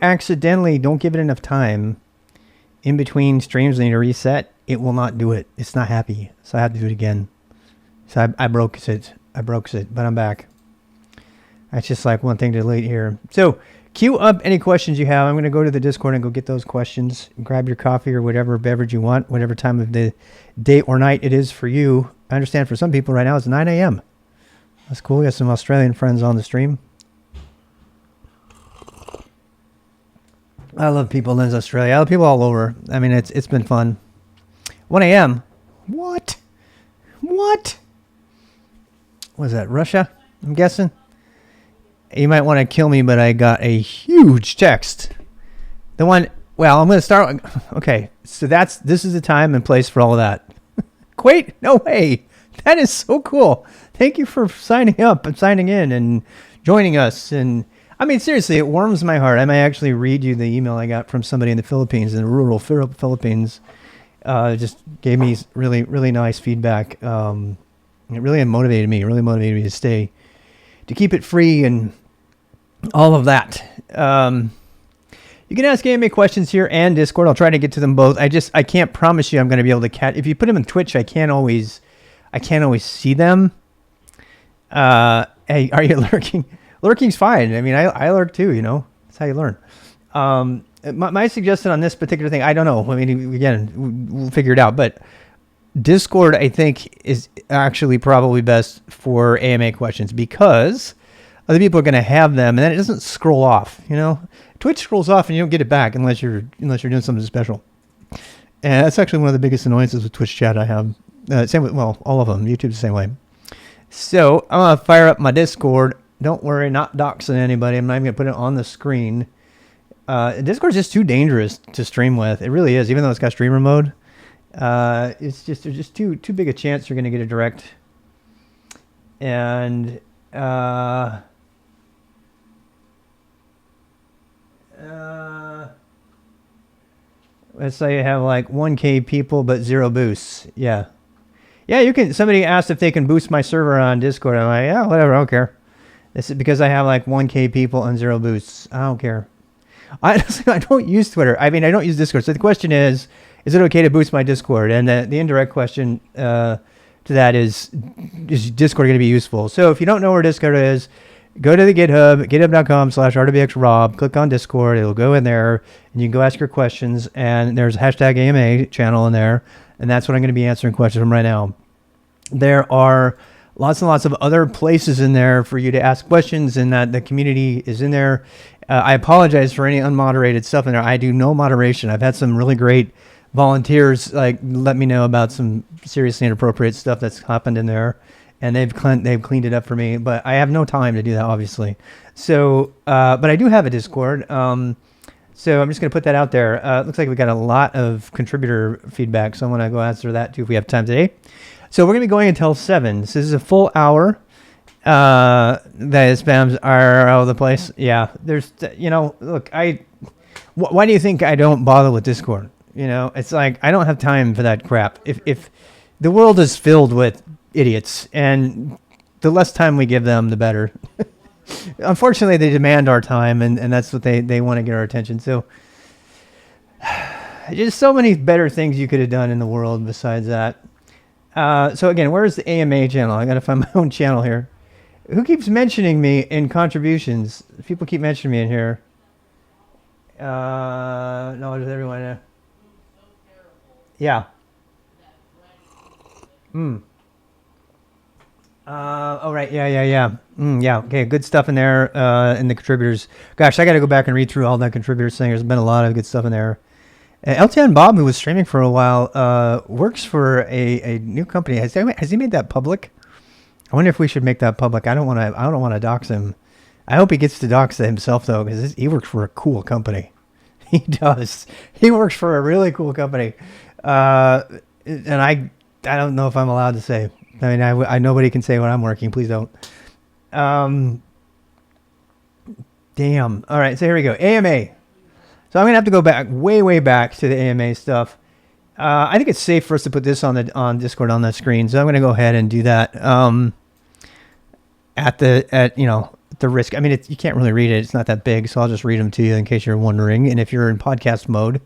accidentally don't give it enough time in between streams and need to reset, it will not do it. It's not happy. So I have to do it again. So I broke it. But I'm back. That's just like one thing to delete here. So queue up any questions you have. I'm going to go to the Discord and go get those questions. Grab your coffee or whatever beverage you want, whatever time of the day or night it is for you. I understand for some people right now it's 9 a.m. That's cool. We got some Australian friends on the stream. I love people in Australia. I love people all over. I mean, it's been fun. 1 a.m. What? What? Was that Russia? I'm guessing. You might want to kill me, but I got a huge text. The one. Well, I'm going to start. Okay, so this is the time and place for all of that. Wait, no way. That is so cool. Thank you for signing up and signing in and joining us. And I mean, seriously, it warms my heart. I may actually read you the email I got from somebody in the Philippines, in the rural Philippines. Just gave me really, really nice feedback. It really motivated me. It really motivated me to keep it free and all of that. You can ask AMA questions here and Discord. I'll try to get to them both. I can't promise you I'm going to be able to catch. If you put them in Twitch, I can't always see them. Hey, are you lurking? Lurking's fine. I mean, I lurk too, you know. That's how you learn. My suggestion on this particular thing, I don't know. I mean, again, we'll figure it out. But Discord, I think, is actually probably best for AMA questions because other people are going to have them, and then it doesn't scroll off, you know. Twitch scrolls off, and you don't get it back unless you're doing something special. And that's actually one of the biggest annoyances with Twitch chat I have. Same with, well, all of them. YouTube's the same way. So I'm going to fire up my Discord. Don't worry, not doxing anybody. I'm not even going to put it on the screen. Discord's just too dangerous to stream with. It really is, even though it's got streamer mode. There's just too big a chance you're going to get a direct. And let's say you have like 1K people but 0 boosts. Yeah, you can. Somebody asked if they can boost my server on Discord. I'm like, yeah, whatever, I don't care. This is because I have like 1K people and 0 boosts. I don't care. I don't use Twitter. I mean, I don't use Discord. So the question is it okay to boost my Discord? And the indirect question to that is Discord going to be useful? So if you don't know where Discord is, go to the GitHub, github.com/rwxrob, click on Discord. It'll go in there, and you can go ask your questions. And there's a hashtag AMA channel in there, and that's what I'm going to be answering questions from right now. There are lots and lots of other places in there for you to ask questions, and that the community is in there. I apologize for any unmoderated stuff in there. I do no moderation. I've had some really great volunteers like let me know about some seriously inappropriate stuff that's happened in there, and they've cleaned it up for me. But I have no time to do that, obviously. So, but I do have a Discord. So I'm just going to put that out there. It looks like we got a lot of contributor feedback, so I'm going to go answer that too if we have time today. So we're going to be going until 7. So this is a full hour. That spams are all over the place. Yeah, there's, you know, look, why do you think I don't bother with Discord? You know, it's like, I don't have time for that crap. If the world is filled with idiots, and the less time we give them, the better. Unfortunately, they demand our time, and that's what they want to get our attention. So there's so many better things you could have done in the world besides that. So again, where's the AMA channel? I got to find my own channel here. Who keeps mentioning me in contributions? People keep mentioning me in here. No, there's everyone. Yeah. Oh, right. Yeah. Yeah. Okay. Good stuff in there. In the contributors. Gosh, I got to go back and read through all that contributors thing. There's been a lot of good stuff in there. LTN Bob, who was streaming for a while, works for a new company. Has he made that public? I wonder if we should make that public. I don't want to dox him. I hope he gets to dox himself though, because he works for a cool company. He does. He works for a really cool company. And I don't know if I'm allowed to say. I mean, I nobody can say when I'm working. Please don't. Damn. All right. So here we go. AMA. So I'm gonna have to go back, way back to the AMA stuff. I think it's safe for us to put this on Discord on the screen. So I'm gonna go ahead and do that. the risk. I mean, you can't really read it. It's not that big, so I'll just read them to you in case you're wondering. And if you're in podcast mode,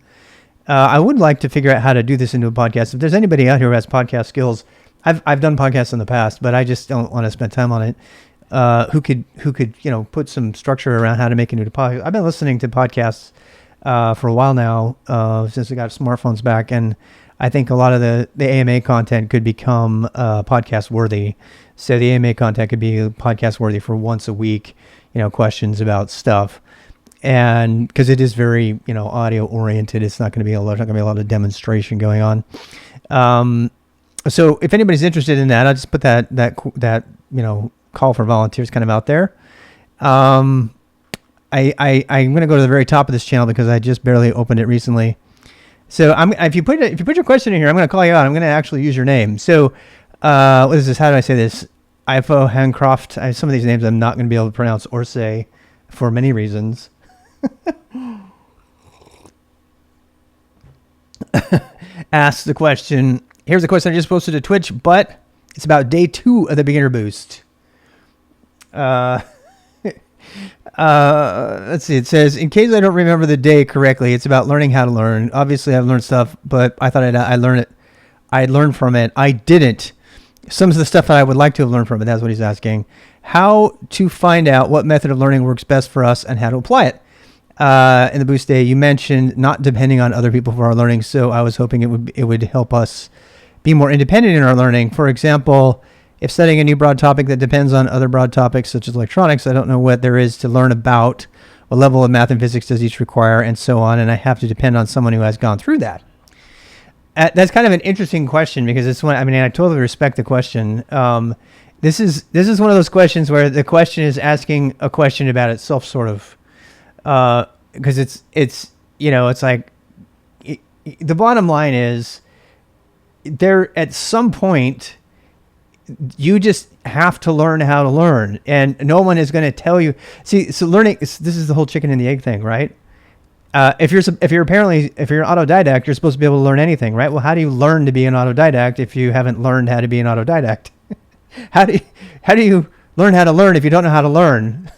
I would like to figure out how to do this into a podcast. If there's anybody out here who has podcast skills, I've done podcasts in the past, but I just don't want to spend time on it. Who could put some structure around how to make it into a podcast. I've been listening to podcasts for a while now since we got smartphones back, and I think a lot of the AMA content could become podcast worthy. So the AMA content could be podcast worthy for once a week, questions about stuff. And because it is very, audio oriented, it's not going to be a lot of demonstration going on. So if anybody's interested in that, I'll just put that call for volunteers kind of out there. I'm going to go to the very top of this channel because I just barely opened it recently. So if you put your question in here, I'm going to call you out. I'm going to actually use your name. So what is this? How do I say this? Ifo Hancroft. Some of these names I'm not going to be able to pronounce or say for many reasons. Ask the question. Here's the question I just posted to Twitch, but it's about day 2 of the beginner boost. Let's see. It says, in case I don't remember the day correctly, it's about learning how to learn. Obviously, I've learned stuff, but I thought I learned from it. I didn't. Some of the stuff that I would like to have learned from it. That's what he's asking. How to find out what method of learning works best for us and how to apply it. In the boost day, you mentioned not depending on other people for our learning, so I was hoping it would help us be more independent in our learning. For example, if studying a new broad topic that depends on other broad topics such as electronics, I don't know what there is to learn about, what level of math and physics does each require, and so on, and I have to depend on someone who has gone through that. That's kind of an interesting question because it's one. I mean, I totally respect the question. This is one of those questions where the question is asking a question about itself, sort of, because it's like the bottom line is there at some point you just have to learn how to learn, and no one is going to tell you. See, so learning this is the whole chicken and the egg thing, right? If you're an autodidact, you're supposed to be able to learn anything, right? Well, how do you learn to be an autodidact if you haven't learned how to be an autodidact? How do you learn how to learn if you don't know how to learn?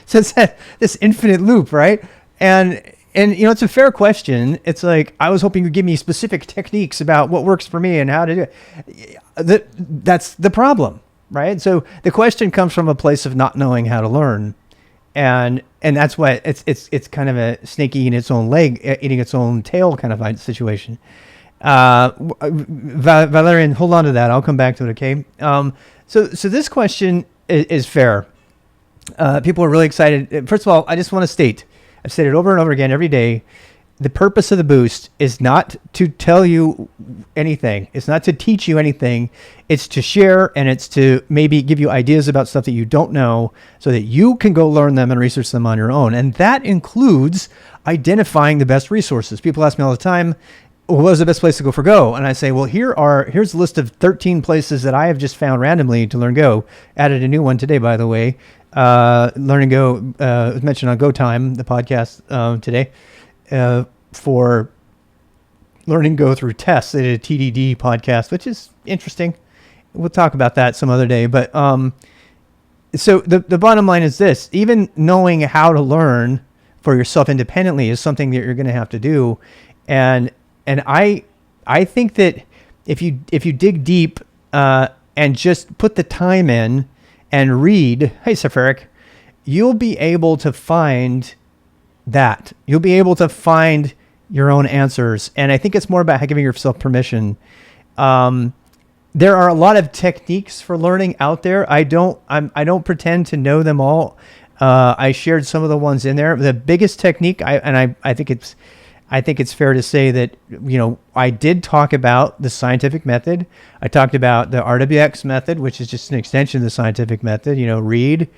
So it's this infinite loop, right? And it's a fair question. It's like, I was hoping you'd give me specific techniques about what works for me and how to do it. That's the problem, right? So the question comes from a place of not knowing how to learn. And that's why it's kind of a snake eating its own leg, eating its own tail kind of situation. Valerian, hold on to that. I'll come back to it, okay? So this question is fair. People are really excited. First of all, I just want to state, I've said it over and over again every day, the purpose of the boost is not to tell you anything. It's not to teach you anything. It's to share, and it's to maybe give you ideas about stuff that you don't know so that you can go learn them and research them on your own. And that includes identifying the best resources. People ask me all the time, well, what is the best place to go for Go? And I say, well, here's a list of 13 places that I have just found randomly to learn Go. Added a new one today, by the way. Learning Go was mentioned on Go Time, the podcast today. For learning Go through tests. They did a TDD podcast, which is interesting. We'll talk about that some other day. But so the bottom line is this: even knowing how to learn for yourself independently is something that you're going to have to do. And I think that if you dig deep and just put the time in and read, hey Safaric, you'll be able to find that. You'll be able to find your own answers. And I think it's more about giving yourself permission. There are a lot of techniques for learning out there. I don't pretend to know them all. I shared some of the ones in there. The biggest technique, I think it's fair to say that, I did talk about the scientific method. I talked about the RWX method, which is just an extension of the scientific method. Read,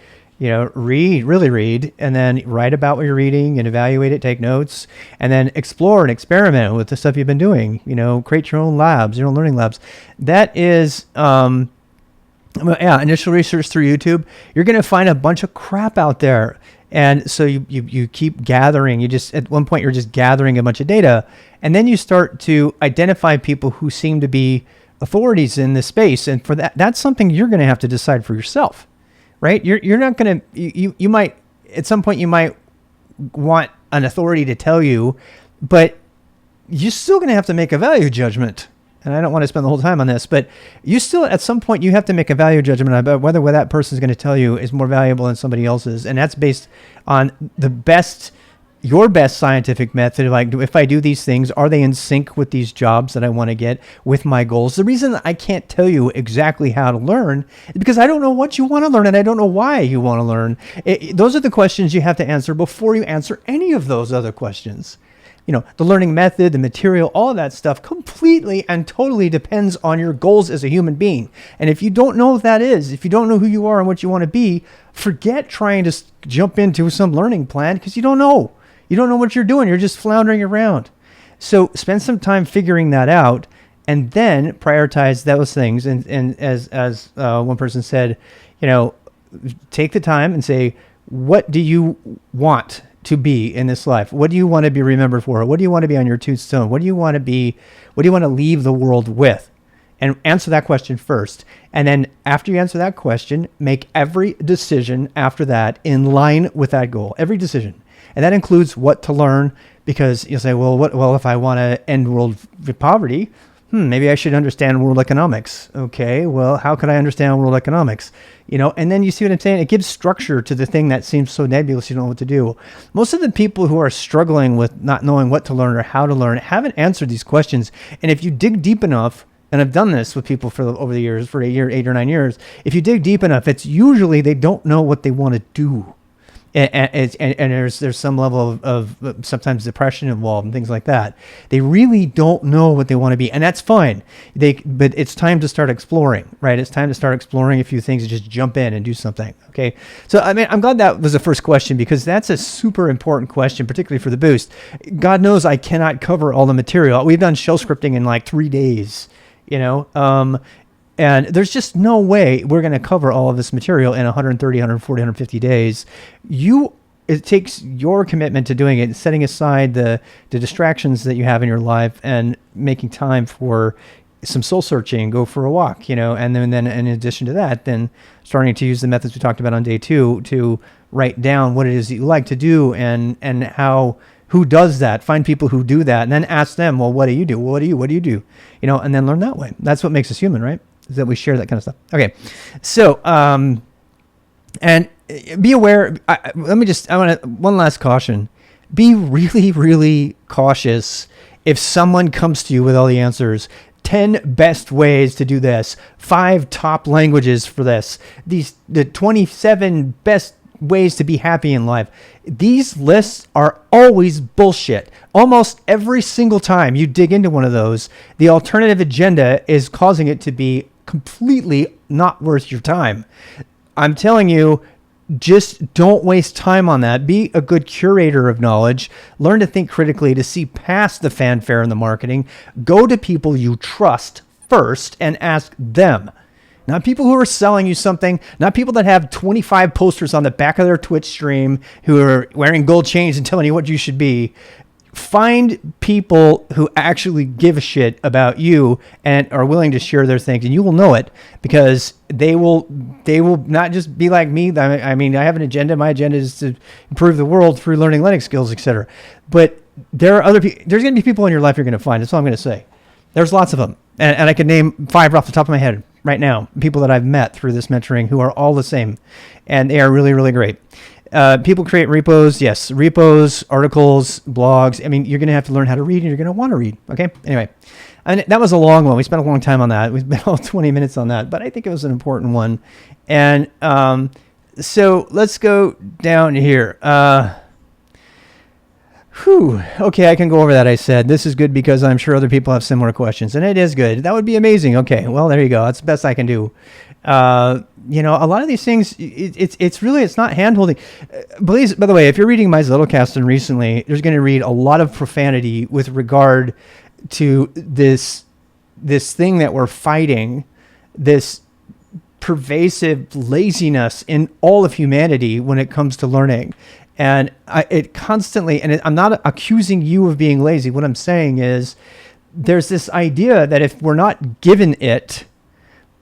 really read, and then write about what you're reading and evaluate it, take notes, and then explore and experiment with the stuff you've been doing. Create your own labs, your own learning labs. That is, initial research through YouTube. You're going to find a bunch of crap out there. And so you keep gathering. At one point, you're just gathering a bunch of data. And then you start to identify people who seem to be authorities in this space. And for that's something you're going to have to decide for yourself. right? You're not going to, you might, at some point you might want an authority to tell you, but you're still going to have to make a value judgment. And I don't want to spend the whole time on this, but you still, at some point, you have to make a value judgment about whether what that person is going to tell you is more valuable than somebody else's. And that's based on your best scientific method. Like, if I do these things, are they in sync with these jobs that I want to get, with my goals? The reason I can't tell you exactly how to learn is because I don't know what you want to learn, and I don't know why you want to learn. Those are the questions you have to answer before you answer any of those other questions. The learning method, the material, all of that stuff completely and totally depends on your goals as a human being. And if you don't know what that is, if you don't know who you are and what you want to be, forget trying to jump into some learning plan, because you don't know. You don't know what you're doing. You're just floundering around. So spend some time figuring that out, and then prioritize those things. And as one person said, take the time and say, what do you want to be in this life? What do you want to be remembered for? What do you want to be on your tombstone? What do you want to be? What do you want to leave the world with? And answer that question first. And then after you answer that question, make every decision after that in line with that goal. Every decision. And that includes what to learn, because you'll say, well, if I want to end world poverty, maybe I should understand world economics. Okay, well, how could I understand world economics? And then you see what I'm saying? It gives structure to the thing that seems so nebulous you don't know what to do. Most of the people who are struggling with not knowing what to learn or how to learn haven't answered these questions. And if you dig deep enough, and I've done this with people over the years, for 8 or 9 years, if you dig deep enough, it's usually they don't know what they want to do. And there's some level of sometimes depression involved and things like that. They really don't know what they want to be, and that's fine. But it's time to start exploring, right? It's time to start exploring a few things and just jump in and do something. Okay. So I'm glad that was the first question, because that's a super important question, particularly for the boost. God knows I cannot cover all the material. We've done shell scripting in like 3 days. And there's just no way we're going to cover all of this material in 130, 140, 150 days. It takes your commitment to doing it, setting aside the distractions that you have in your life and making time for some soul searching, go for a walk, and then in addition to that, then starting to use the methods we talked about on day 2 to write down what it is that you like to do and who does that. Find people who do that, and then ask them, well, what do you do? Well, what do you do? And then learn that way. That's what makes us human, right? Is that we share that kind of stuff. Okay. So, and be aware. I want one last caution. Be really, really cautious if someone comes to you with all the answers. 10 best ways to do this. 5 top languages for this. The 27 best ways to be happy in life. These lists are always bullshit. Almost every single time you dig into one of those, the alternative agenda is causing it to be completely not worth your time. I'm telling you, just don't waste time on that. Be a good curator of knowledge. Learn to think critically, to see past the fanfare and the marketing. Go to people you trust first and ask them. Not people who are selling you something, not people that have 25 posters on the back of their Twitch stream who are wearing gold chains and telling you what you should be. Find people who actually give a shit about you and are willing to share their things, and you will know it, because they will not just be like me. I mean, I have an agenda. My agenda is to improve the world through learning Linux skills, etc. But there are other people. There's going to be people in your life you're going to find. That's all I'm going to say. There's lots of them, and I could name 5 off the top of my head right now. People that I've met through this mentoring who are all the same, and they are really, really great. People create repos. Yes, repos, articles, blogs. I mean, you're going to have to learn how to read, and you're going to want to read. Okay. Anyway, and that was a long one. We spent a long time on that. We spent all 20 minutes on that, but I think it was an important one. And so let's go down here. Okay, I can go over that. I said this is good because I'm sure other people have similar questions, and it is good. That would be amazing. Okay, well, there you go. That's the best I can do. A lot of these things, it's not hand-holding. Please, by the way, if you're reading my Zettelkasten recently, there's going to read a lot of profanity with regard to this thing that we're fighting, this pervasive laziness in all of humanity when it comes to learning. And I'm not accusing you of being lazy. What I'm saying is there's this idea that if we're not given it,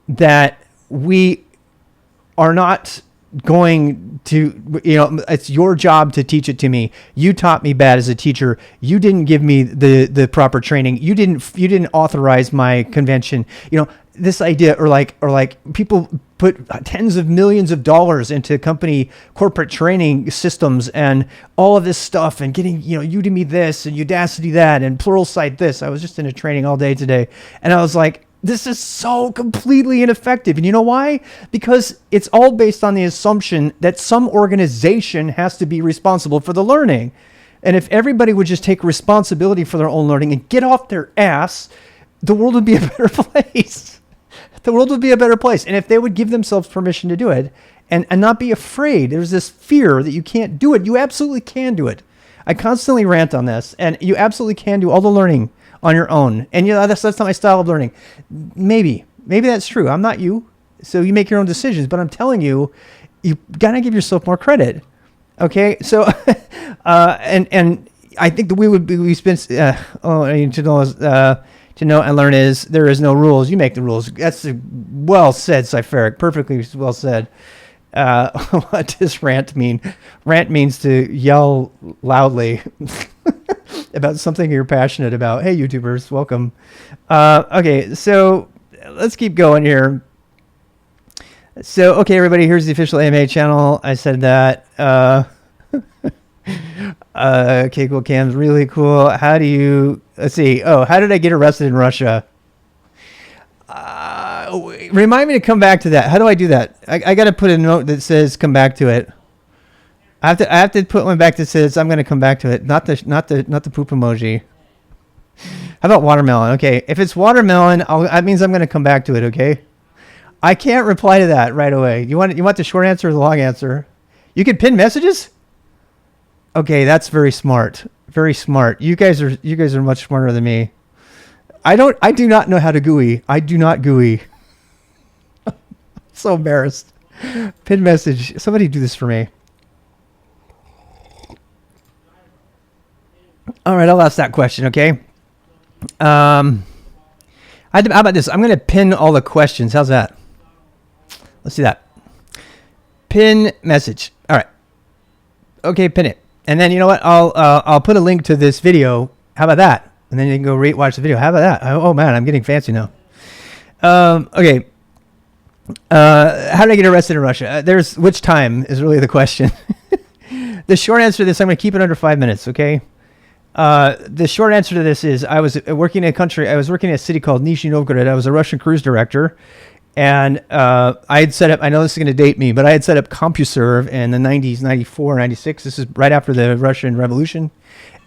that we are not going to, it's your job to teach it to me. You taught me bad as a teacher. You didn't give me the proper training. You didn't authorize my convention. This idea, or like people put tens of millions of dollars into corporate training systems and all of this stuff, and getting, Udemy this and Udacity that and Pluralsight this. I was just in a training all day today, and I was like, this is so completely ineffective. And you know why? Because it's all based on the assumption that some organization has to be responsible for the learning. And if everybody would just take responsibility for their own learning and get off their ass, the world would be a better place. The world would be a better place. And if they would give themselves permission to do it and not be afraid, there's this fear that you can't do it. You absolutely can do it. I constantly rant on this, and you absolutely can do all the learning on your own. And that's not my style of learning. Maybe that's true. I'm not you. So you make your own decisions, but I'm telling you, you got to give yourself more credit. Okay. So, and I think that we spend, I need to know, to know and learn is there is no rules. You make the rules. That's well said, Cypheric. Perfectly well said. What does rant mean? Rant means to yell loudly about something you're passionate about. Hey, YouTubers, welcome. Okay, so let's keep going here. So, okay, everybody, here's the official AMA channel. I said that. Okay, cool. Cam's really cool. Let's see. Oh, how did I get arrested in Russia? Remind me to come back to that. How do I do that? I got to put a note that says come back to it. I have to put one back that says I'm going to come back to it. Not the poop emoji. How about watermelon? Okay, if it's watermelon, that means I'm going to come back to it. Okay, I can't reply to that right away. You want the short answer or the long answer? You can pin messages. Okay, that's very smart. Very smart. You guys are much smarter than me. I do not know how to GUI. I do not GUI. So embarrassed. Pin message. Somebody do this for me. All right, I'll ask that question, okay? How about this? I'm going to pin all the questions. How's that? Let's see that. Pin message. All right. Okay, pin it. And then you know what? I'll put a link to this video. How about that? And then you can go watch the video. How about that? Oh man, I'm getting fancy now. Okay. How did I get arrested in Russia? Which time is really the question. The short answer to this, I'm going to keep it under 5 minutes. Okay. The short answer to this is I was working in a city called Nizhny Novgorod. I was a Russian cruise director. And I had set up, I know this is going to date me, but I had set up CompuServe in the 90s, 94, 96. This is right after the Russian Revolution.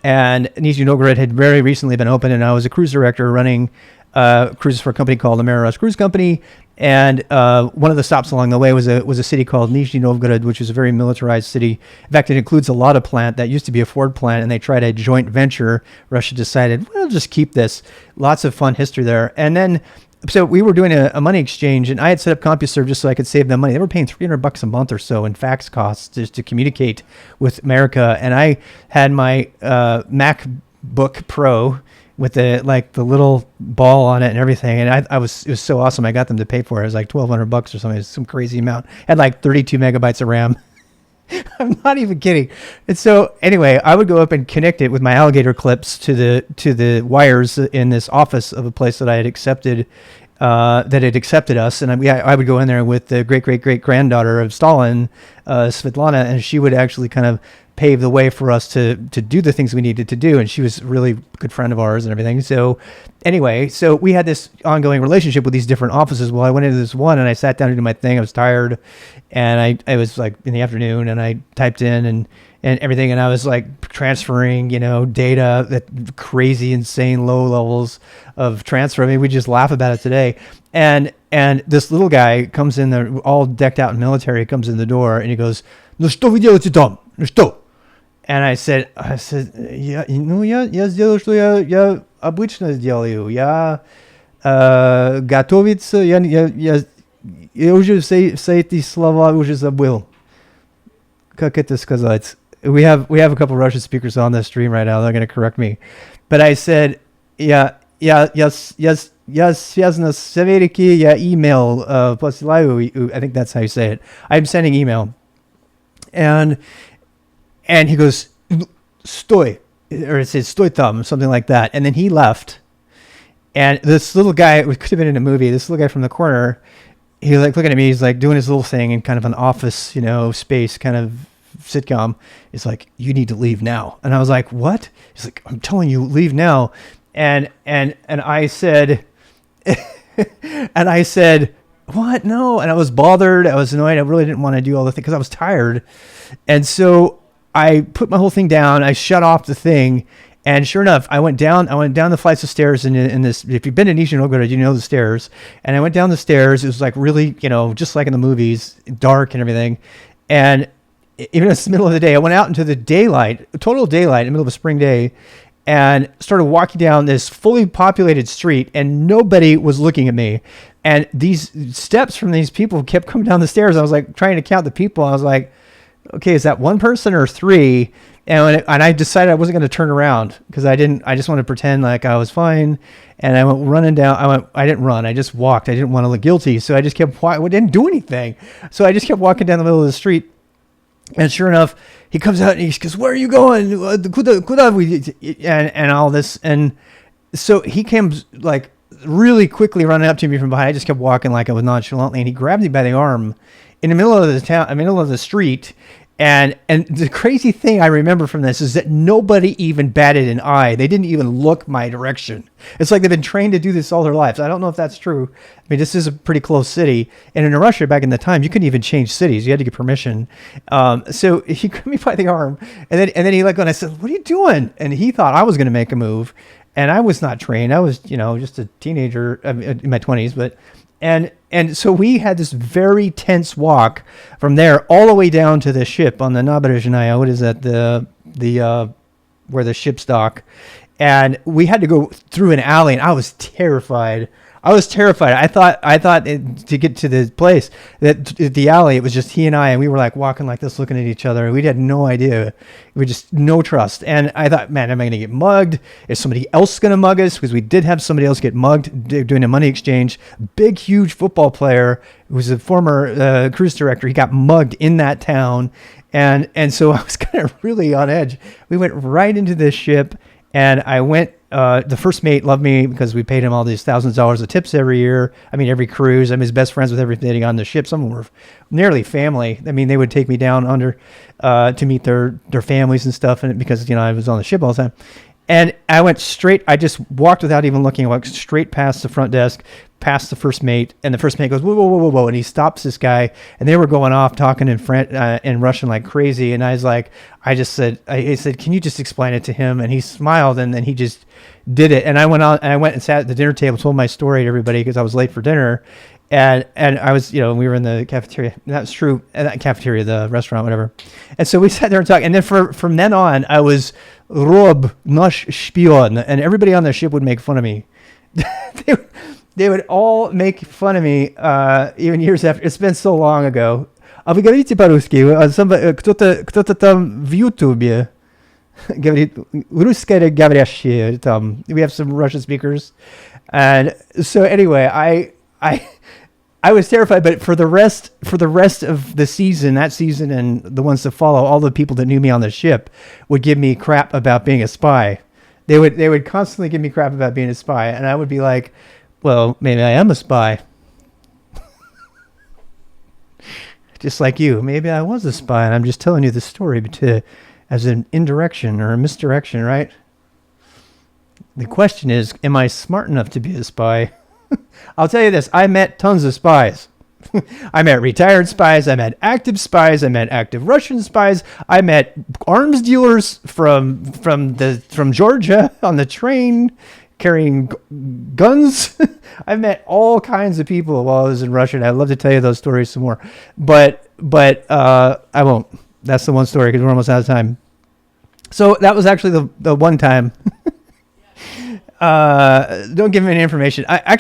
And Nizhny Novgorod had very recently been opened, and I was a cruise director running cruises for a company called Ameris Cruise Company. And one of the stops along the way was a city called Nizhny Novgorod, which is a very militarized city. In fact, it includes a Lada plant that used to be a Ford plant, and they tried a joint venture. Russia decided, we'll just keep this. Lots of fun history there. And then so we were doing a money exchange, and I had set up CompuServe just so I could save them money. They were paying $300 a month or so in fax costs just to communicate with America. And I had my MacBook Pro with the little ball on it and everything. And it was so awesome. I got them to pay for it. It was like $1,200 or something. It was some crazy amount. Had like 32 megabytes of RAM. I'm not even kidding. And so anyway, I would go up and connect it with my alligator clips to the wires in this office of a place that I had accepted, that had accepted us. And I would go in there with the great granddaughter of Stalin, Svetlana, and she would actually kind of pave the way for us to do the things we needed to do. And she was a really good friend of ours and everything. So anyway, so we had this ongoing relationship with these different offices. Well, I went into this one and I sat down to do my thing. I was tired, and I was like in the afternoon, and I typed in and everything. And I was like transferring, data at crazy, insane low levels of transfer. I mean, we just laugh about it today. And this little guy comes in there all decked out in military, comes in the door and he goes, "Ну что вы делаете там? Ну что?" And I said, я сделал, что я обычно делаю. Я готовиться, я уже все эти слова уже забыл. Как это сказать? We have a couple Russian speakers on this stream right now. They're going to correct me. But I said, я я связана с Америки, я email посылаю. I think that's how you say it. I'm sending email. And he goes, "Sтой," or it says "Sтой там," something like that. And then he left. And this little guy, it could have been in a movie, this little guy from the corner, he like looking at me, he's like doing his little thing in kind of an office, space kind of sitcom. He's like, "You need to leave now." And I was like, "What?" He's like, "I'm telling you, leave now." And I said, and I said, "What? No." And I was bothered. I was annoyed. I really didn't want to do all the things because I was tired. And so I put my whole thing down. I shut off the thing. And sure enough, I went down the flights of stairs in this, if you've been to Nizhny Novgorod, you know the stairs. And I went down the stairs. It was like really, just like in the movies, dark and everything. And even in the middle of the day, I went out into the daylight, total daylight in the middle of a spring day, and started walking down this fully populated street, and nobody was looking at me. And these steps from these people kept coming down the stairs. I was like trying to count the people. I was like, okay, is that one person or three? And I decided I wasn't going to turn around because I just wanted to pretend like I was fine. And I went running down. I didn't run. I just walked. I didn't want to look guilty. So I just kept, I didn't do anything. So I just kept walking down the middle of the street. And sure enough, he comes out and he goes, "Where are you going?" And all this. And so he came like really quickly running up to me from behind. I just kept walking like I was nonchalantly. And he grabbed me by the arm in the middle of the street. And the crazy thing I remember from this is that nobody even batted an eye. They didn't even look my direction. It's like they've been trained to do this all their lives. I don't know if that's true. I mean, this is a pretty close city. And in Russia, back in the time, you couldn't even change cities. You had to get permission. So he grabbed me by the arm. And then he let go, and I said, "What are you doing?" And he thought I was going to make a move. And I was not trained. I was, just a teenager in my 20s. But And so we had this very tense walk from there all the way down to the ship on the Nabережная. What is that? The where the ships dock. And we had to go through an alley, and I was terrified. I thought to get to the place, that the alley, it was just he and I, and we were like walking like this, looking at each other. We had no idea. We just no trust. And I thought, man, am I going to get mugged? Is somebody else going to mug us? Because we did have somebody else get mugged doing a money exchange. Big, huge football player who was a former cruise director. He got mugged in that town. And so I was kind of really on edge. We went right into this ship, and I went. The first mate loved me because we paid him all these thousands of dollars of tips every year. I mean, every cruise. I'm his best friends with everybody on the ship. Some of them were nearly family. I mean, they would take me down under to meet their families and stuff, and because I was on the ship all the time. And I went straight. I just walked without even looking. I walked straight past the front desk, past the first mate, and the first mate goes, "Whoa, whoa, whoa, whoa, whoa!" And he stops this guy, and they were going off talking in Russian like crazy. And I was like, I said, "Can you just explain it to him?" And he smiled, and then he just did it. And I went and sat at the dinner table, told my story to everybody because I was late for dinner. And I was, we were in the cafeteria. And that was true. That cafeteria, the restaurant, whatever. And so we sat there and talked. And then from then on, I was Rob, nasz szpion. And everybody on the ship would make fun of me. They would all make fun of me, even years after. It's been so long ago. А вы говорите по-русски? Кто-то там в Ютубе говорит русскоговорящие там. We have some Russian speakers. And so anyway, I was terrified, but for the rest of the season, that season and the ones that follow, all the people that knew me on the ship would give me crap about being a spy. They would constantly give me crap about being a spy, and I would be like, "Well, maybe I am a spy." Just like you, maybe I was a spy, and I'm just telling you the story as an indirection or a misdirection, right? The question is, am I smart enough to be a spy? I'll tell you this, I met tons of spies. I met retired spies, I met active spies, I met active Russian spies, I met arms dealers from Georgia on the train carrying guns. I met all kinds of people while I was in Russia, and I'd love to tell you those stories some more. But I won't. That's the one story because we're almost out of time. So that was actually the one time. Don't give me any information. I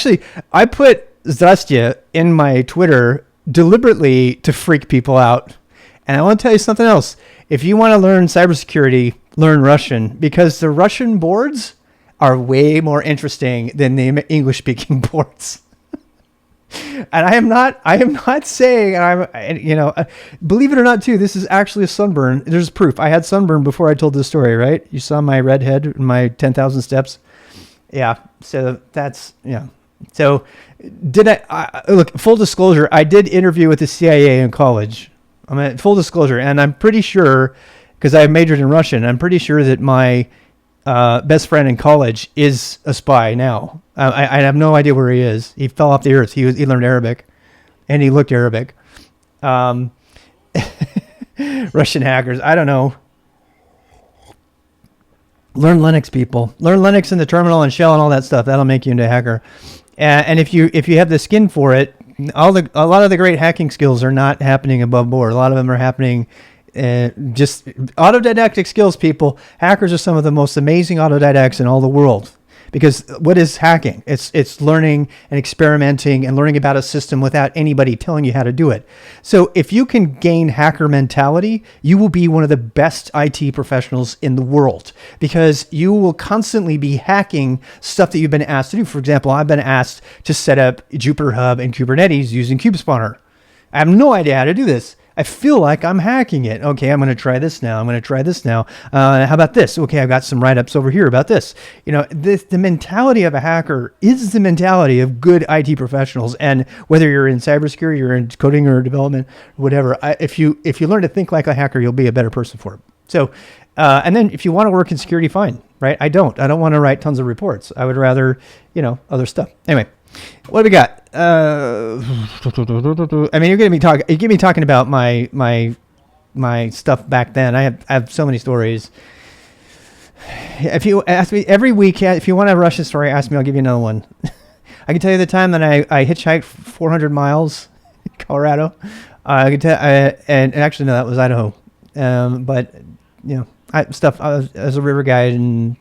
put Zdravstvuyte in my Twitter deliberately to freak people out. And I want to tell you something else. If you want to learn cybersecurity, learn Russian, because the Russian boards are way more interesting than the English speaking ports. And I am not saying, believe it or not too, this is actually a sunburn. There's proof. I had sunburn before I told this story, right? You saw my red head in my 10,000 steps. Yeah. So that's, yeah. So did I look, full disclosure, I did interview with the CIA in college. Full disclosure. And I'm pretty sure, because I majored in Russian, I'm pretty sure that my best friend in college is a spy now. I have no idea where he is. He fell off the earth. He learned Arabic, and he looked Arabic. Russian hackers. I don't know. Learn Linux, people. Learn Linux in the terminal and shell and all that stuff. That'll make you into a hacker. And if you have the skin for it, a lot of the great hacking skills are not happening above board. A lot of them are happening. Just autodidactic skills, people. Hackers are some of the most amazing autodidacts in all the world. Because what is hacking? It's learning and experimenting and learning about a system without anybody telling you how to do it. So if you can gain hacker mentality, you will be one of the best IT professionals in the world, because you will constantly be hacking stuff that you've been asked to do. For example, I've been asked to set up Jupyter Hub and Kubernetes using KubeSpawner. I have no idea how to do this. I feel like I'm hacking it. Okay, I'm going to try this now. How about this? Okay, I've got some write-ups over here about this. The mentality of a hacker is the mentality of good IT professionals. And whether you're in cybersecurity, you're in coding or development, or whatever, if you learn to think like a hacker, you'll be a better person for it. So, and then if you want to work in security, fine, right? I don't want to write tons of reports. I would rather, other stuff. Anyway. What do we got? You get me talking about my stuff back then. I have so many stories. If you ask me every week, if you want a Russian story, ask me. I'll give you another one. I can tell you the time that I hitchhiked 400 miles in Colorado. I can tell, and actually no, that was Idaho. But I was as a river guide and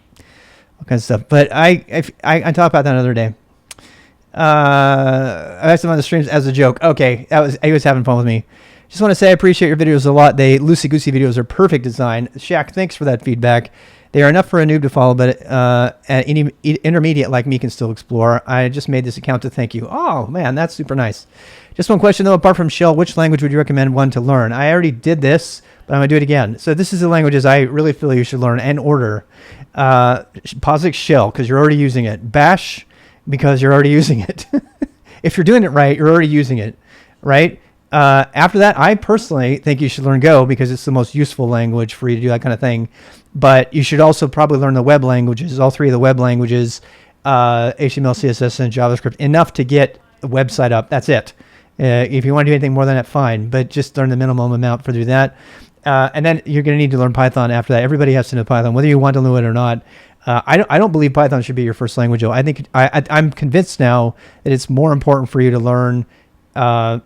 all kinds of stuff. But I talk about that another day. I asked him on the streams as a joke. Okay, he was having fun with me. Just want to say I appreciate your videos a lot. They loosey-goosey videos are perfect design. Shaq, thanks for that feedback. They are enough for a noob to follow, but any intermediate like me can still explore. I just made this account to thank you. Oh man, that's super nice. Just one question though. Apart from Shell, which language would you recommend one to learn? I already did this, but I'm gonna do it again. So this is the languages I really feel you should learn in order. POSIX Shell, because you're already using it. Bash, because you're already using it. If you're doing it right, you're already using it, right? After that, I personally think you should learn Go, because it's the most useful language for you to do that kind of thing. But you should also probably learn the web languages, all three of the web languages, HTML, CSS, and JavaScript, enough to get a website up. That's it. If you want to do anything more than that, fine. But just learn the minimum amount for do that. And then you're going to need to learn Python after that. Everybody has to know Python, whether you want to know it or not. I don't believe Python should be your first language, though. I think I'm convinced now that it's more important for you to learn Go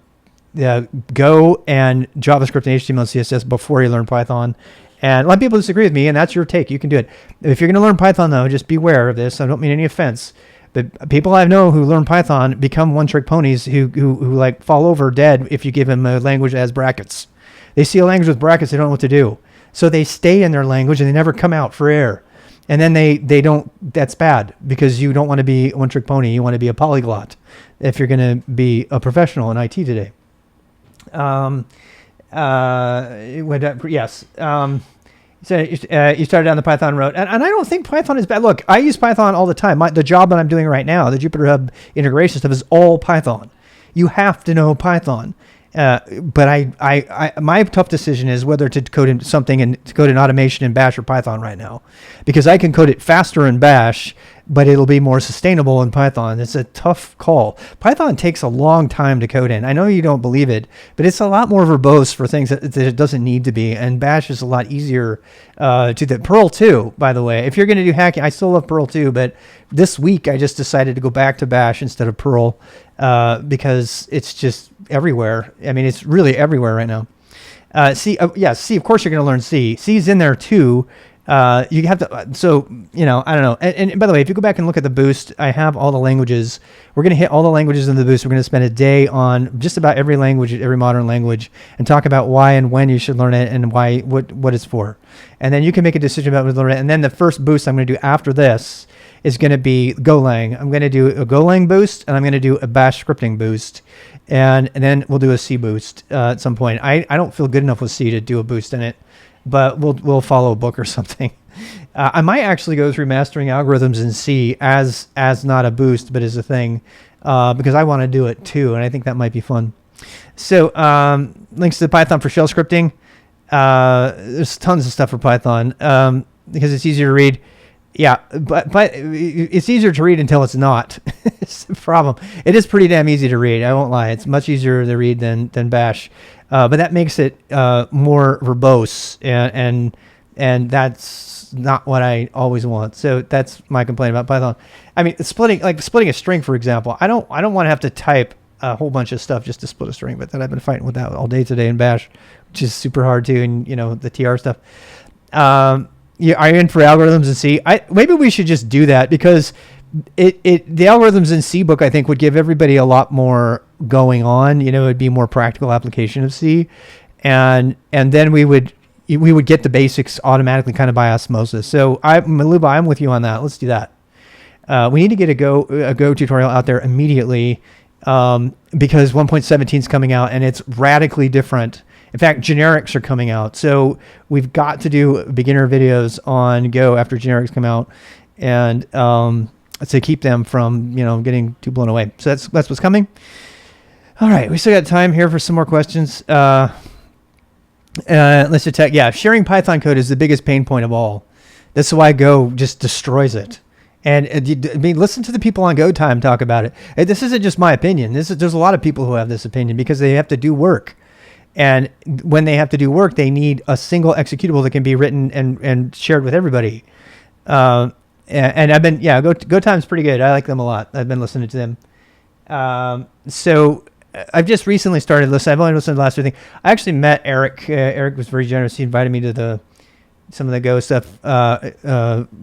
and JavaScript and HTML and CSS before you learn Python. And a lot of people disagree with me, and that's your take. You can do it. If you're going to learn Python, though, just beware of this. I don't mean any offense, but people I know who learn Python become one-trick ponies who like fall over dead if you give them a language that has brackets. They see a language with brackets, they don't know what to do. So they stay in their language and they never come out for air. And then they don't, that's bad, because you don't want to be a one-trick pony. You want to be a polyglot if you're going to be a professional in IT today. Yes. So you started down the Python road, and I don't think Python is bad. Look, I use Python all the time. The job that I'm doing right now, the Jupyter Hub integration stuff, is all Python. You have to know Python. But my tough decision is whether to code in something and to code in automation in Bash or Python right now, because I can code it faster in Bash, but it'll be more sustainable in Python. It's a tough call. Python takes a long time to code in. I know you don't believe it, but it's a lot more verbose for things that it doesn't need to be. And Bash is a lot easier to do. Perl too, by the way. If you're going to do hacking, I still love Perl too, but this week I just decided to go back to Bash instead of Perl because it's just everywhere. I mean, it's really everywhere right now. C, of course you're going to learn C. C's in there too. You have to, so, I don't know. And by the way, if you go back and look at the boost, I have all the languages. We're going to hit all the languages in the boost. We're going to spend a day on just about every language, every modern language, and talk about why and when you should learn it and what it's for. And then you can make a decision about whether to learn it. And then the first boost I'm going to do after this is going to be Golang. I'm going to do a Golang boost, and I'm going to do a Bash scripting boost. And then we'll do a C boost at some point. I don't feel good enough with C to do a boost in it, but we'll follow a book or something. I might actually go through mastering algorithms in C as not a boost, but as a thing, because I want to do it too, and I think that might be fun. So links to Python for shell scripting. There's tons of stuff for Python because it's easier to read. Yeah, but it's easier to read until it's not. It's the problem. It is pretty damn easy to read. I won't lie. It's much easier to read than Bash. But that makes it more verbose, and that's not what I always want. So that's my complaint about Python. I mean, splitting a string, for example. I don't want to have to type a whole bunch of stuff just to split a string, but then I've been fighting with that all day today in Bash, which is super hard too, and the TR stuff. Yeah, are you in for algorithms in C? Maybe we should just do that, because the algorithms in C book, I think, would give everybody a lot more going on. It'd be more practical application of C, and then we would get the basics automatically, kind of by osmosis. So Maluba, I'm with you on that. Let's do that. We need to get a Go tutorial out there immediately, because 1.17 is coming out and it's radically different. In fact, generics are coming out, so we've got to do beginner videos on Go after generics come out, and to keep them from getting too blown away. So that's what's coming. All right, we still got time here for some more questions. Let's detect. Yeah, sharing Python code is the biggest pain point of all. That's why Go just destroys it. And I mean, listen to the people on Go Time talk about it. This isn't just my opinion. There's a lot of people who have this opinion, because they have to do work. And when they have to do work, they need a single executable that can be written and shared with everybody. And I've been, Go Time's pretty good. I like them a lot. I've been listening to them. So I've just recently started listening. I've only listened to the last thing. I actually met Eric. Eric was very generous. He invited me to some of the Go stuff.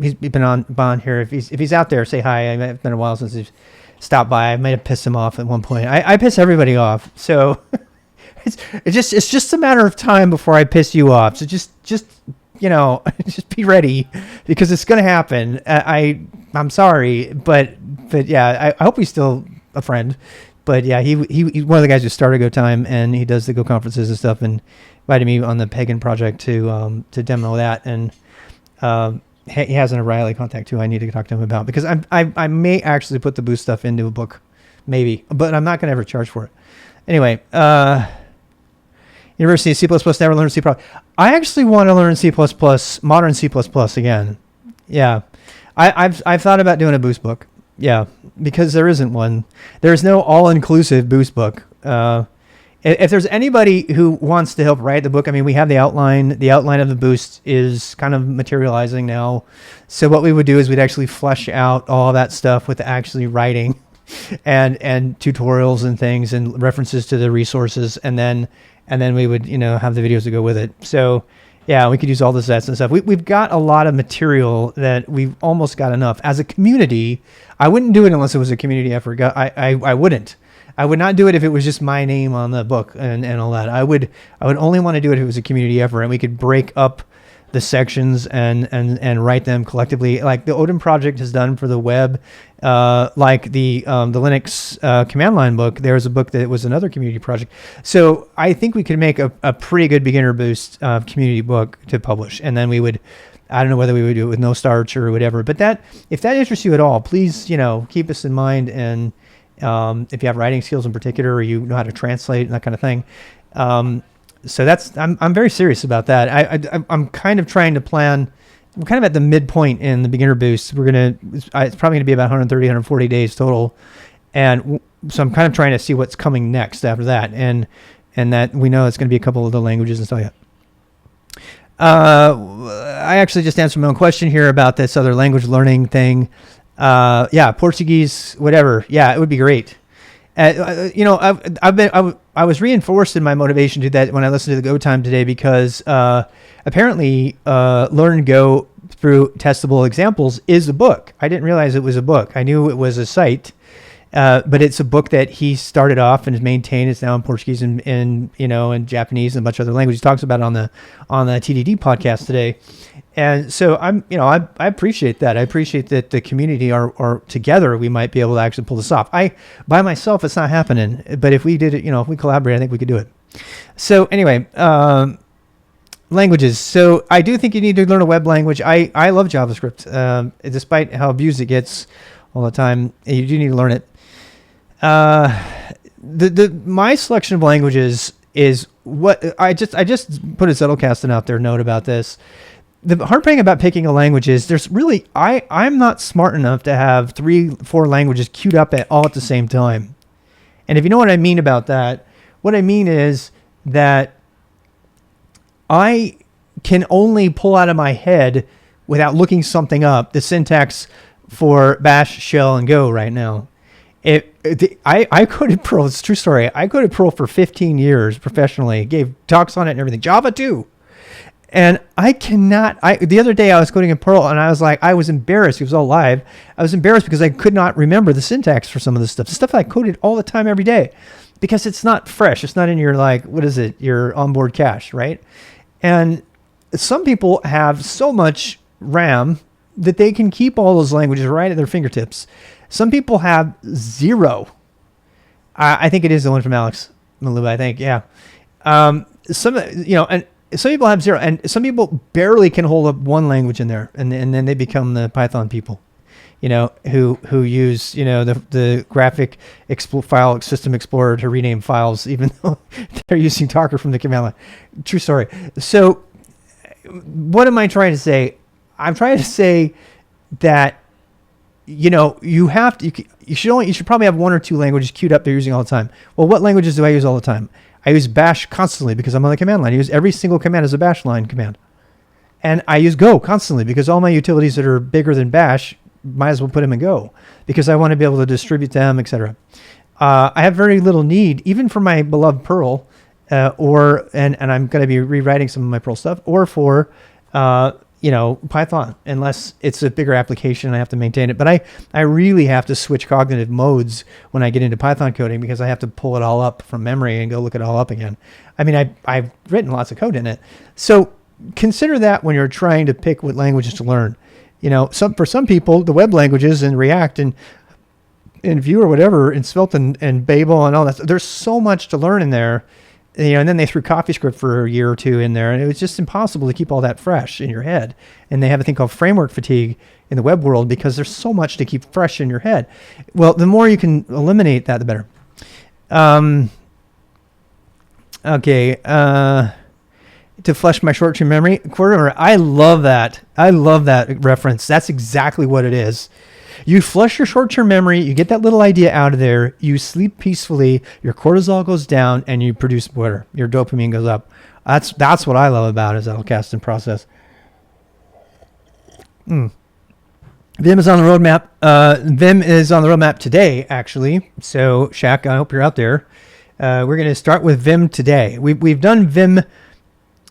He's been on here. If he's out there, say hi. It's been a while since he's stopped by. I might have pissed him off at one point. I piss everybody off. So it's just a matter of time before I piss you off. So just just be ready, because it's gonna happen. I'm sorry, but yeah, I hope he's still a friend. But yeah, he's one of the guys who started Go Time, and he does the Go conferences and stuff, and invited me on the Pagan project to demo that, and he has an O'Reilly contact too. I need to talk to him about, because I may actually put the Boost stuff into a book, maybe, but I'm not gonna ever charge for it. Anyway, University of C++, never learned C++. I actually want to learn C++, modern C++ again. Yeah, I've thought about doing a Boost book. Yeah, because there isn't one. There's no all-inclusive Boost book. If there's anybody who wants to help write the book, I mean, we have the outline. The outline of the Boost is kind of materializing now. So what we would do is we'd actually flesh out all that stuff with actually writing and tutorials and things and references to the resources, and then we would have the videos to go with it. So yeah, we could use all the sets and stuff. We've got a lot of material that we've almost got enough. As a community, I wouldn't do it unless it was a community effort. I wouldn't. I would not do it if it was just my name on the book and all that. I would only want to do it if it was a community effort, and we could break up the sections and write them collectively, like the Odin project has done for the web. Like the Linux command line book, there's a book that was another community project. So I think we could make a pretty good beginner Boost community book to publish, and then we would, I don't know whether we would do it with no starch or whatever, but if that interests you at all, please keep us in mind. And if you have writing skills in particular, or you know how to translate and that kind of thing. So I'm very serious about that. I'm kind of trying to plan. We're kind of at the midpoint in the beginner Boost. It's probably gonna be about 130, 140 days total, and so I'm kind of trying to see what's coming next after that, and that we know it's gonna be a couple of the languages and stuff like that. I actually just answered my own question here about this other language learning thing. Yeah, Portuguese, whatever. Yeah, it would be great. I was reinforced in my motivation to that when I listened to the Go Time today, because apparently Learn Go through testable examples is a book. I didn't realize it was a book. I knew it was a site, but it's a book that he started off and has maintained. It's now in Portuguese and and Japanese and a bunch of other languages. He talks about it on the TDD podcast today. And so I appreciate that. I appreciate that the community are together. We might be able to actually pull this off. By myself, it's not happening. But if we did it, if we collaborate, I think we could do it. So anyway, languages. So I do think you need to learn a web language. I love JavaScript, despite how abused it gets all the time. You do need to learn it. My selection of languages is what I just put a Zettelkasten out there note about this. The hard thing about picking a language is there's really, I'm not smart enough to have 3-4 languages queued up all at the same time. And if you know what I mean about that, what I mean is that I can only pull out of my head without looking something up the syntax for Bash, Shell, and Go right now. I coded Perl. It's a true story. I coded Perl for 15 years professionally, gave talks on it and everything. Java too. And I cannot, the other day I was coding in Perl and I was embarrassed. It was all live. I was embarrassed because I could not remember the syntax for some of this stuff. The stuff that I coded all the time, every day, because it's not fresh. It's not in your, your onboard cache, right? And some people have so much RAM that they can keep all those languages right at their fingertips. Some people have 0. I think it is the one from Alex Maluba, I think, yeah. And some people have 0, and some people barely can hold up one language in there, and then they become the Python people, who use the graphic file system explorer to rename files, even though they're using Docker from the command line. True story. So, what am I trying to say? I'm trying to say that you should probably have 1 or 2 languages queued up they're using all the time. Well, what languages do I use all the time? I use Bash constantly because I'm on the command line. I use every single command as a Bash line command. And I use Go constantly because all my utilities that are bigger than Bash, might as well put them in Go because I want to be able to distribute them, etc. I have very little need, even for my beloved Perl, and I'm going to be rewriting some of my Perl stuff, or for Python, unless it's a bigger application and I have to maintain it. But I really have to switch cognitive modes when I get into Python coding because I have to pull it all up from memory and go look it all up again. I mean, I've written lots of code in it. So consider that when you're trying to pick what languages to learn. For some people, the web languages and React and Vue or whatever, and Svelte and Babel and all that, there's so much to learn in there. And then they threw CoffeeScript for a year or 2 in there, and it was just impossible to keep all that fresh in your head. And they have a thing called framework fatigue in the web world because there's so much to keep fresh in your head. Well, the more you can eliminate that, the better. Okay. To flush my short-term memory. I love that. I love that reference. That's exactly what it is. You flush your short-term memory, you get that little idea out of there, you sleep peacefully, your cortisol goes down, and you produce better. Your dopamine goes up. That's what I love about it, Zettelkasten process. Vim is on the roadmap. Vim is on the roadmap today, actually. So, Shaq, I hope you're out there. We're going to start with Vim today. We've done Vim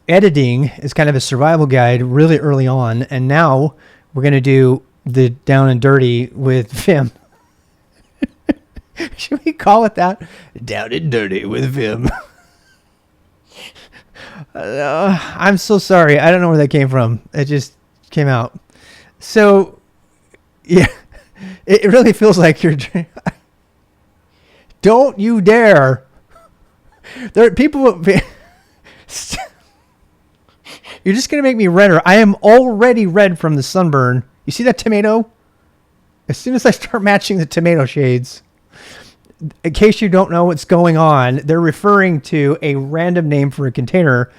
editing as kind of a survival guide really early on, and now we're going to do the down and dirty with Vim. Should we call it that? Down and dirty with Vim. I'm so sorry. I don't know where that came from. It just came out. So, yeah, it really feels like you're... Don't you dare. There are people... You're just going to make me redder. I am already red from the sunburn. You see that tomato? As soon as I start matching the tomato shades, in case you don't know what's going on, they're referring to a random name for a container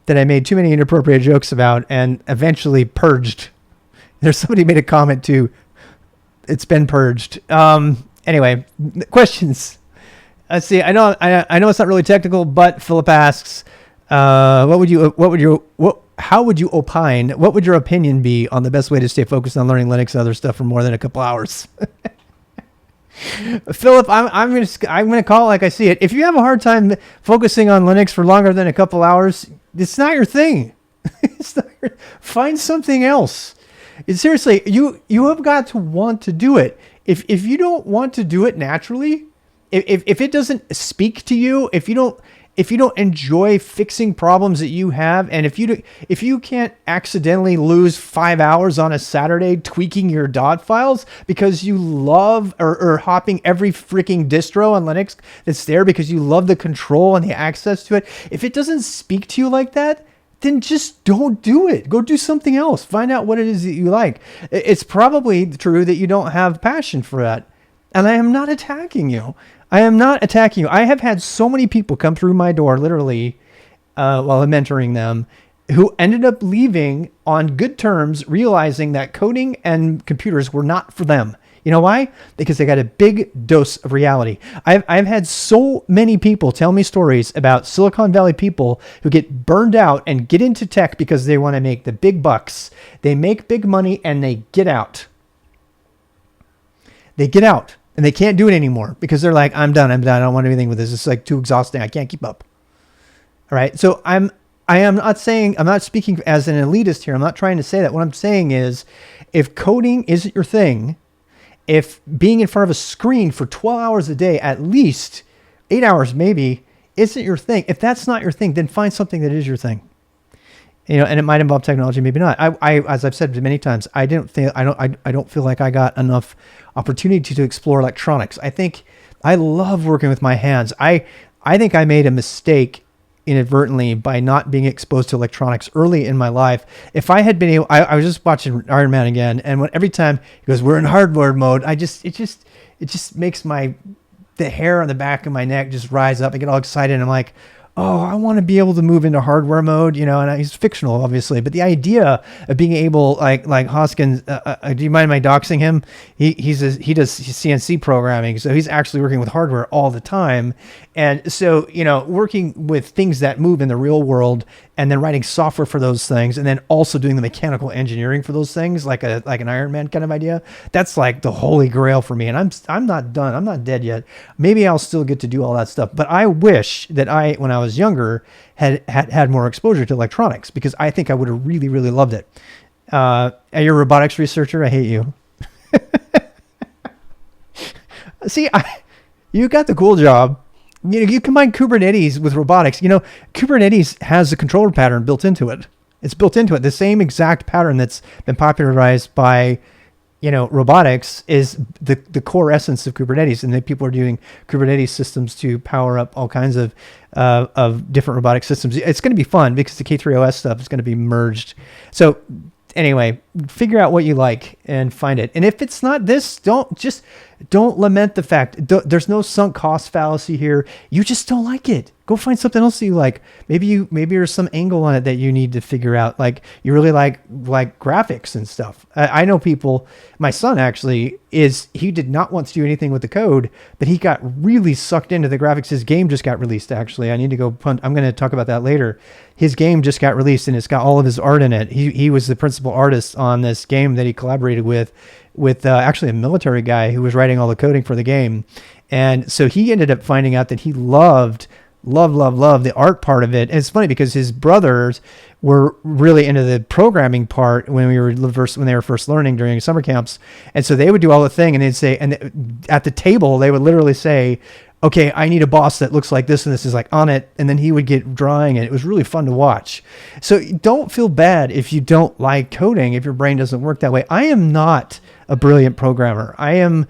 that I made too many inappropriate jokes about and eventually purged. There's somebody made a comment too. It's been purged. Anyway, questions. Let's see. I know it's not really technical, but Philip asks, how would you opine? What would your opinion be on the best way to stay focused on learning Linux and other stuff for more than a couple hours? Philip, I'm gonna call it like I see it. If you have a hard time focusing on Linux for longer than a couple hours, it's not your thing. Find something else. Seriously, you have got to want to do it. If you don't want to do it naturally, if it doesn't speak to you, if you don't enjoy fixing problems that you have, and if you can't accidentally lose 5 hours on a Saturday tweaking your dot files because you love or hopping every freaking distro on Linux that's there because you love the control and the access to it, if it doesn't speak to you like that, then just don't do it. Go do something else. Find out what it is that you like. It's probably true that you don't have passion for that. And I am not attacking you. I am not attacking you. I have had so many people come through my door, literally, while I'm mentoring them, who ended up leaving on good terms, realizing that coding and computers were not for them. You know why? Because they got a big dose of reality. I've had so many people tell me stories about Silicon Valley people who get burned out and get into tech because they want to make the big bucks. They make big money and they get out. They get out and they can't do it anymore because they're like, I'm done. I don't want anything with this. It's like too exhausting. I can't keep up. All right. So I am not saying, I'm not speaking as an elitist here. I'm not trying to say that. What I'm saying is if coding isn't your thing, if being in front of a screen for 12 hours a day, at least 8 hours maybe, isn't your thing, if that's not your thing, then find something that is your thing. You know, and it might involve technology, maybe not. I as I've said many times, I don't feel like I got enough opportunity to explore electronics. I think I love working with my hands. I think I made a mistake inadvertently by not being exposed to electronics early in my life. If I had been able, I was just watching Iron Man again, and every time he goes, "We're in hardware mode," it just makes the hair on the back of my neck just rise up. I get all excited, and I'm like, oh, I want to be able to move into hardware mode, you know, and he's fictional, obviously, but the idea of being able, like Hoskins, do you mind my doxing him? He does CNC programming, so he's actually working with hardware all the time. And so, you know, working with things that move in the real world and then writing software for those things and then also doing the mechanical engineering for those things, like an Iron Man kind of idea, that's like the holy grail for me. And I'm not done. I'm not dead yet. Maybe I'll still get to do all that stuff, but I wish that when I was younger, had more exposure to electronics, because I think I would have really, really loved it. You're a robotics researcher. I hate you. See, you got the cool job. You know, you combine Kubernetes with robotics. You know, Kubernetes has a controller pattern built into it. It's built into it. The same exact pattern that's been popularized by, you know, robotics is the core essence of Kubernetes. And then people are doing Kubernetes systems to power up all kinds of different robotic systems. It's going to be fun because the K3OS stuff is going to be merged. So anyway, figure out what you like and find it. And if it's not this, don't lament the fact. There's no sunk cost fallacy here. You just don't like it. Go find something else that you like. Maybe there's some angle on it that you need to figure out. Like you really like graphics and stuff. I know people. My son actually he did not want to do anything with the code, but he got really sucked into the graphics. His game just got released. Actually, I need to go punt. I'm going to talk about that later. His game just got released and it's got all of his art in it. He was the principal artist on this game that he collaborated with actually a military guy who was writing all the coding for the game. And so he ended up finding out that he loved the art part of it. And it's funny because his brothers were really into the programming part when they were first learning during summer camps. And so they would do all the thing and they'd say, and at the table, they would literally say, okay, I need a boss that looks like this and this is like on it. And then he would get drawing and it was really fun to watch. So don't feel bad if you don't like coding, if your brain doesn't work that way. I am not a brilliant programmer. I am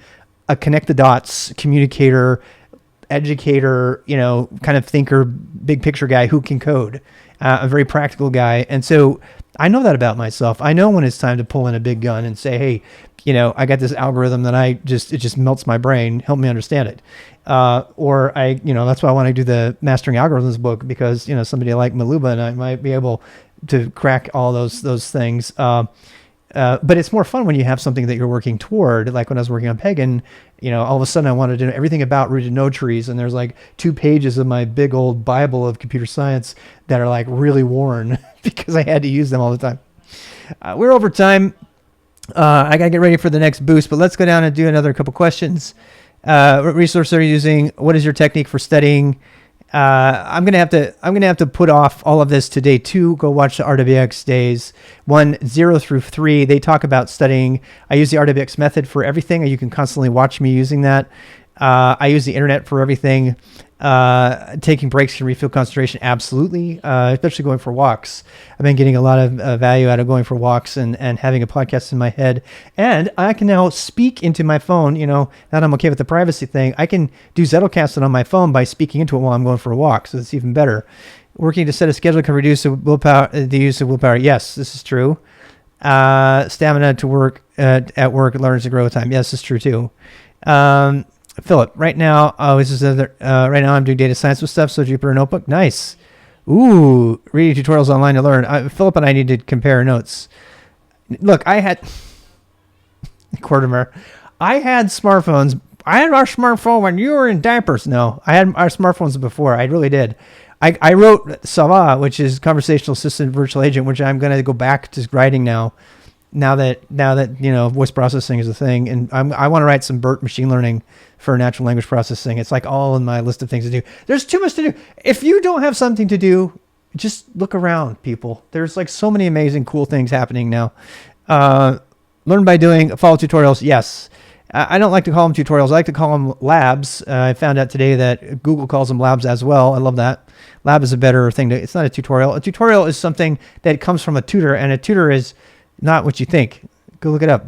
a connect the dots communicator, educator, you know, kind of thinker, big picture guy who can code, a very practical guy. And so I know that about myself. I know when it's time to pull in a big gun and say, hey, you know, I got this algorithm that it just melts my brain. Help me understand it. Or that's why I want to do the Mastering Algorithms book, because, you know, somebody like Maluba and I might be able to crack all those things. But it's more fun when you have something that you're working toward. Like when I was working on Pagan, you know, all of a sudden I wanted to know everything about rooted node trees. And there's like 2 pages of my big old Bible of computer science that are like really worn because I had to use them all the time. We're over time. I got to get ready for the next boost, but let's go down and do another couple questions. What resource are you using? What is your technique for studying? I'm gonna have to put off all of this to day 2. Go watch the RWX days 1, 0 through 3. They talk about studying. I use the RWX method for everything, and you can constantly watch me using that. I use the internet for everything. Taking breaks can refill concentration, absolutely, especially going for walks. I've been getting a lot of value out of going for walks and having a podcast in my head. And I can now speak into my phone, now that I'm okay with the privacy thing. I can do Zettelcast on my phone by speaking into it while I'm going for a walk, so it's even better. Working to set a schedule can reduce the use of willpower. Yes, this is true. Stamina to work at work learns to grow with time. Yes, this is true too. Philip, right now, right now I'm doing data science with stuff, so Jupyter Notebook. Nice. Ooh, reading tutorials online to learn. Philip and I need to compare notes. Look, I had Quartermer. I had smartphones. I had our smartphone when you were in diapers. No, I had our smartphones before. I really did. I wrote Sava, which is conversational assistant virtual agent, which I'm going to go back to writing now. Now that voice processing is a thing, and I want to write some BERT machine learning for natural language processing. It's like all in my list of things to do. There's too much to do. If you don't have something to do, just look around, people. There's like so many amazing, cool things happening now. Learn by doing, follow tutorials. Yes. I don't like to call them tutorials. I like to call them labs. I found out today that Google calls them labs as well. I love that. Lab is a better thing. It's not a tutorial. A tutorial is something that comes from a tutor, and a tutor is not what you think. Go look it up.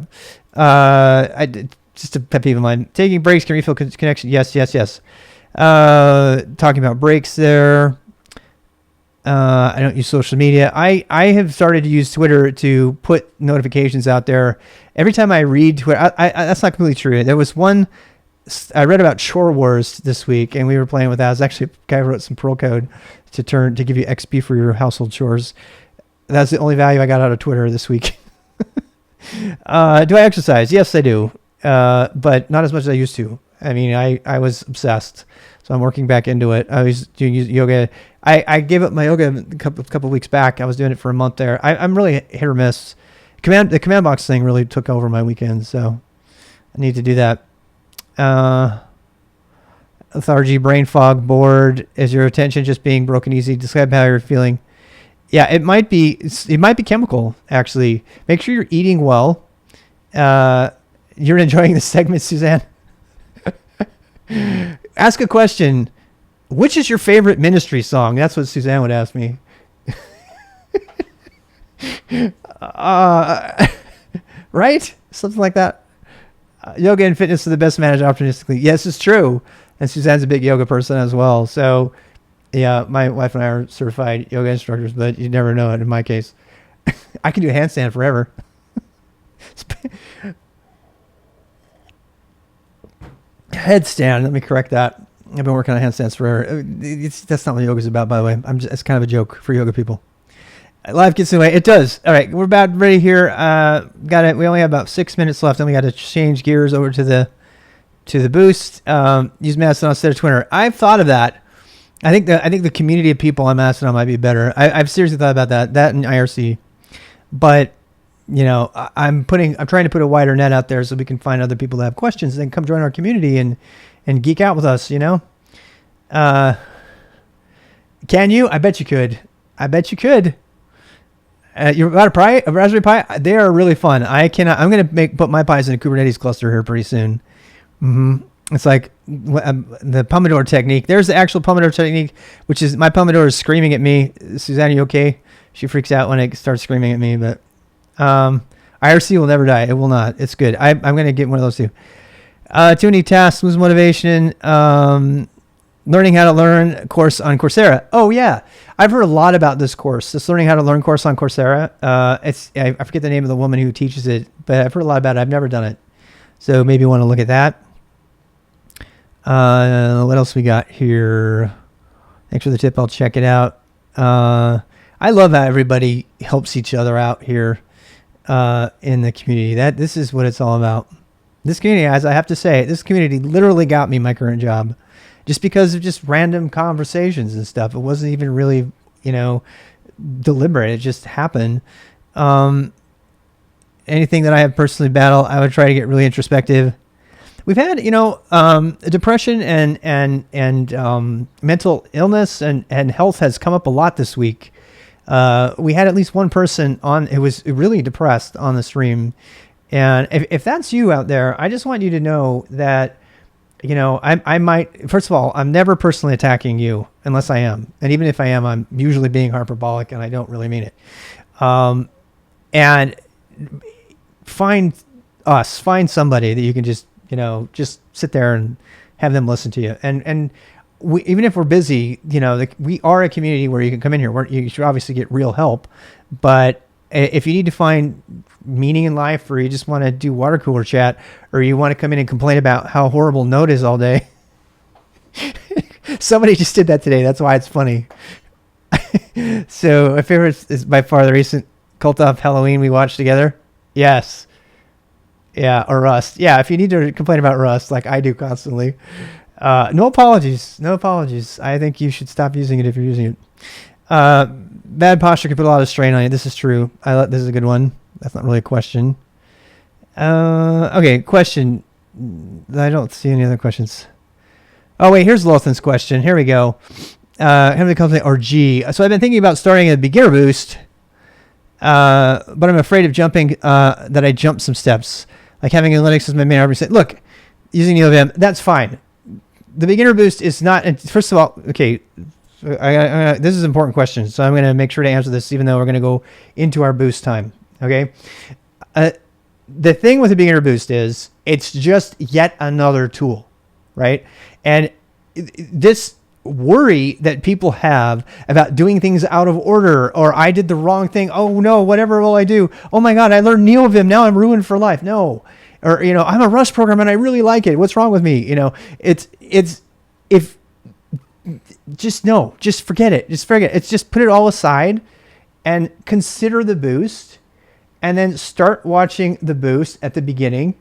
Just a pet peeve of mine. Taking breaks can refill connection. Yes. Talking about breaks there. I don't use social media. I have started to use Twitter to put notifications out there. Every time I read Twitter, that's not completely true. There was one, I read about Chore Wars this week, and we were playing with that. It was actually a guy who wrote some Perl code to give you XP for your household chores. That's the only value I got out of Twitter this week. Do I exercise? Yes, I do. But not as much as I used to. I mean, I was obsessed, so I'm working back into it. I was doing yoga. I gave up my yoga a couple weeks back. I was doing it for a month there. I'm really hit or miss. The command box thing really took over my weekend, so I need to do that. Lethargy, brain fog, bored. Is your attention just being broken easy? Describe how you're feeling. Yeah, it might be chemical, actually. Make sure you're eating well. You're enjoying the segment, Suzanne. Ask a question. Which is your favorite Ministry song? That's what Suzanne would ask me. Right? Something like that. Yoga and fitness are the best managed opportunistically. Yes, it's true. And Suzanne's a big yoga person as well. So, yeah, my wife and I are certified yoga instructors, but you never know it in my case. I can do a handstand forever. Headstand. Let me correct that. I've been working on handstands forever. That's not what yoga is about, by the way. It's kind of a joke for yoga people. Life gets in the way. It does. All right, we're about ready here. Got it. We only have about 6 minutes left, and we got to change gears over to the boost. Use Mastodon instead of Twitter. I've thought of that. I think the community of people on Mastodon might be better. I've seriously thought about that. That and IRC, but I'm trying to put a wider net out there so we can find other people that have questions and come join our community and geek out with us. Can you? I bet you could. You're about a Raspberry Pi. They are really fun. I'm gonna put my Pis in a Kubernetes cluster here pretty soon. It's like the Pomodoro technique. There's the actual Pomodoro technique, which is my Pomodoro is screaming at me. Suzanne, are you okay? She freaks out when it starts screaming at me, but IRC will never die. It will not. It's good. I'm going to get one of those too. Too many tasks, lose motivation. Learning how to learn course on Coursera. Oh yeah. I've heard a lot about this course, this learning how to learn course on Coursera. I forget the name of the woman who teaches it, but I've heard a lot about it. I've never done it. So maybe you want to look at that. What else we got here? Thanks for the tip. I'll check it out. I love how everybody helps each other out here in the community. This is what it's all about. This community, as I have to say, this community literally got me my current job just because of just random conversations and stuff. It wasn't even really, deliberate. It just happened. Anything that I have personally battled, I would try to get really introspective. we've had, depression and mental illness and health has come up a lot this week. We had at least one person on who was really depressed on the stream. And if that's you out there, I just want you to know that, I might, first of all, I'm never personally attacking you unless I am. And even if I am, I'm usually being hyperbolic and I don't really mean it. And find somebody that you can just sit there and have them listen to you. And we, even if we're busy, we are a community where you can come in here. You should obviously get real help, but if you need to find meaning in life, or you just want to do water cooler chat, or you want to come in and complain about how horrible Note is all day. Somebody just did that today. That's why it's funny. So my favorite is by far the recent Cult of Halloween we watched together. Yes. Yeah. Or Rust. Yeah. If you need to complain about Rust, like I do constantly, no apologies. No apologies. I think you should stop using it if you're using it. Bad posture can put a lot of strain on you. This is true. This is a good one. That's not really a question. Okay, question. I don't see any other questions. Oh, wait, here's Lothan's question. Here we go. Heavenly Company or G. So I've been thinking about starting a beginner boost, but I'm afraid of jumping, that I jump some steps. Like having analytics as my main argument. Look, using NeoVim, that's fine. The beginner boost is not, and first of all, okay, this is an important question, so I'm going to make sure to answer this, even though we're going to go into our boost time. Okay. The thing with the beginner boost is it's just yet another tool, right? And this worry that people have about doing things out of order, or I did the wrong thing. Oh no, whatever will I do? Oh my God, I learned NeoVim. Now I'm ruined for life. No. Or, I'm a Rust programmer and I really like it. What's wrong with me? Just forget it. It's just put it all aside and consider the boost, and then start watching the boost at the beginning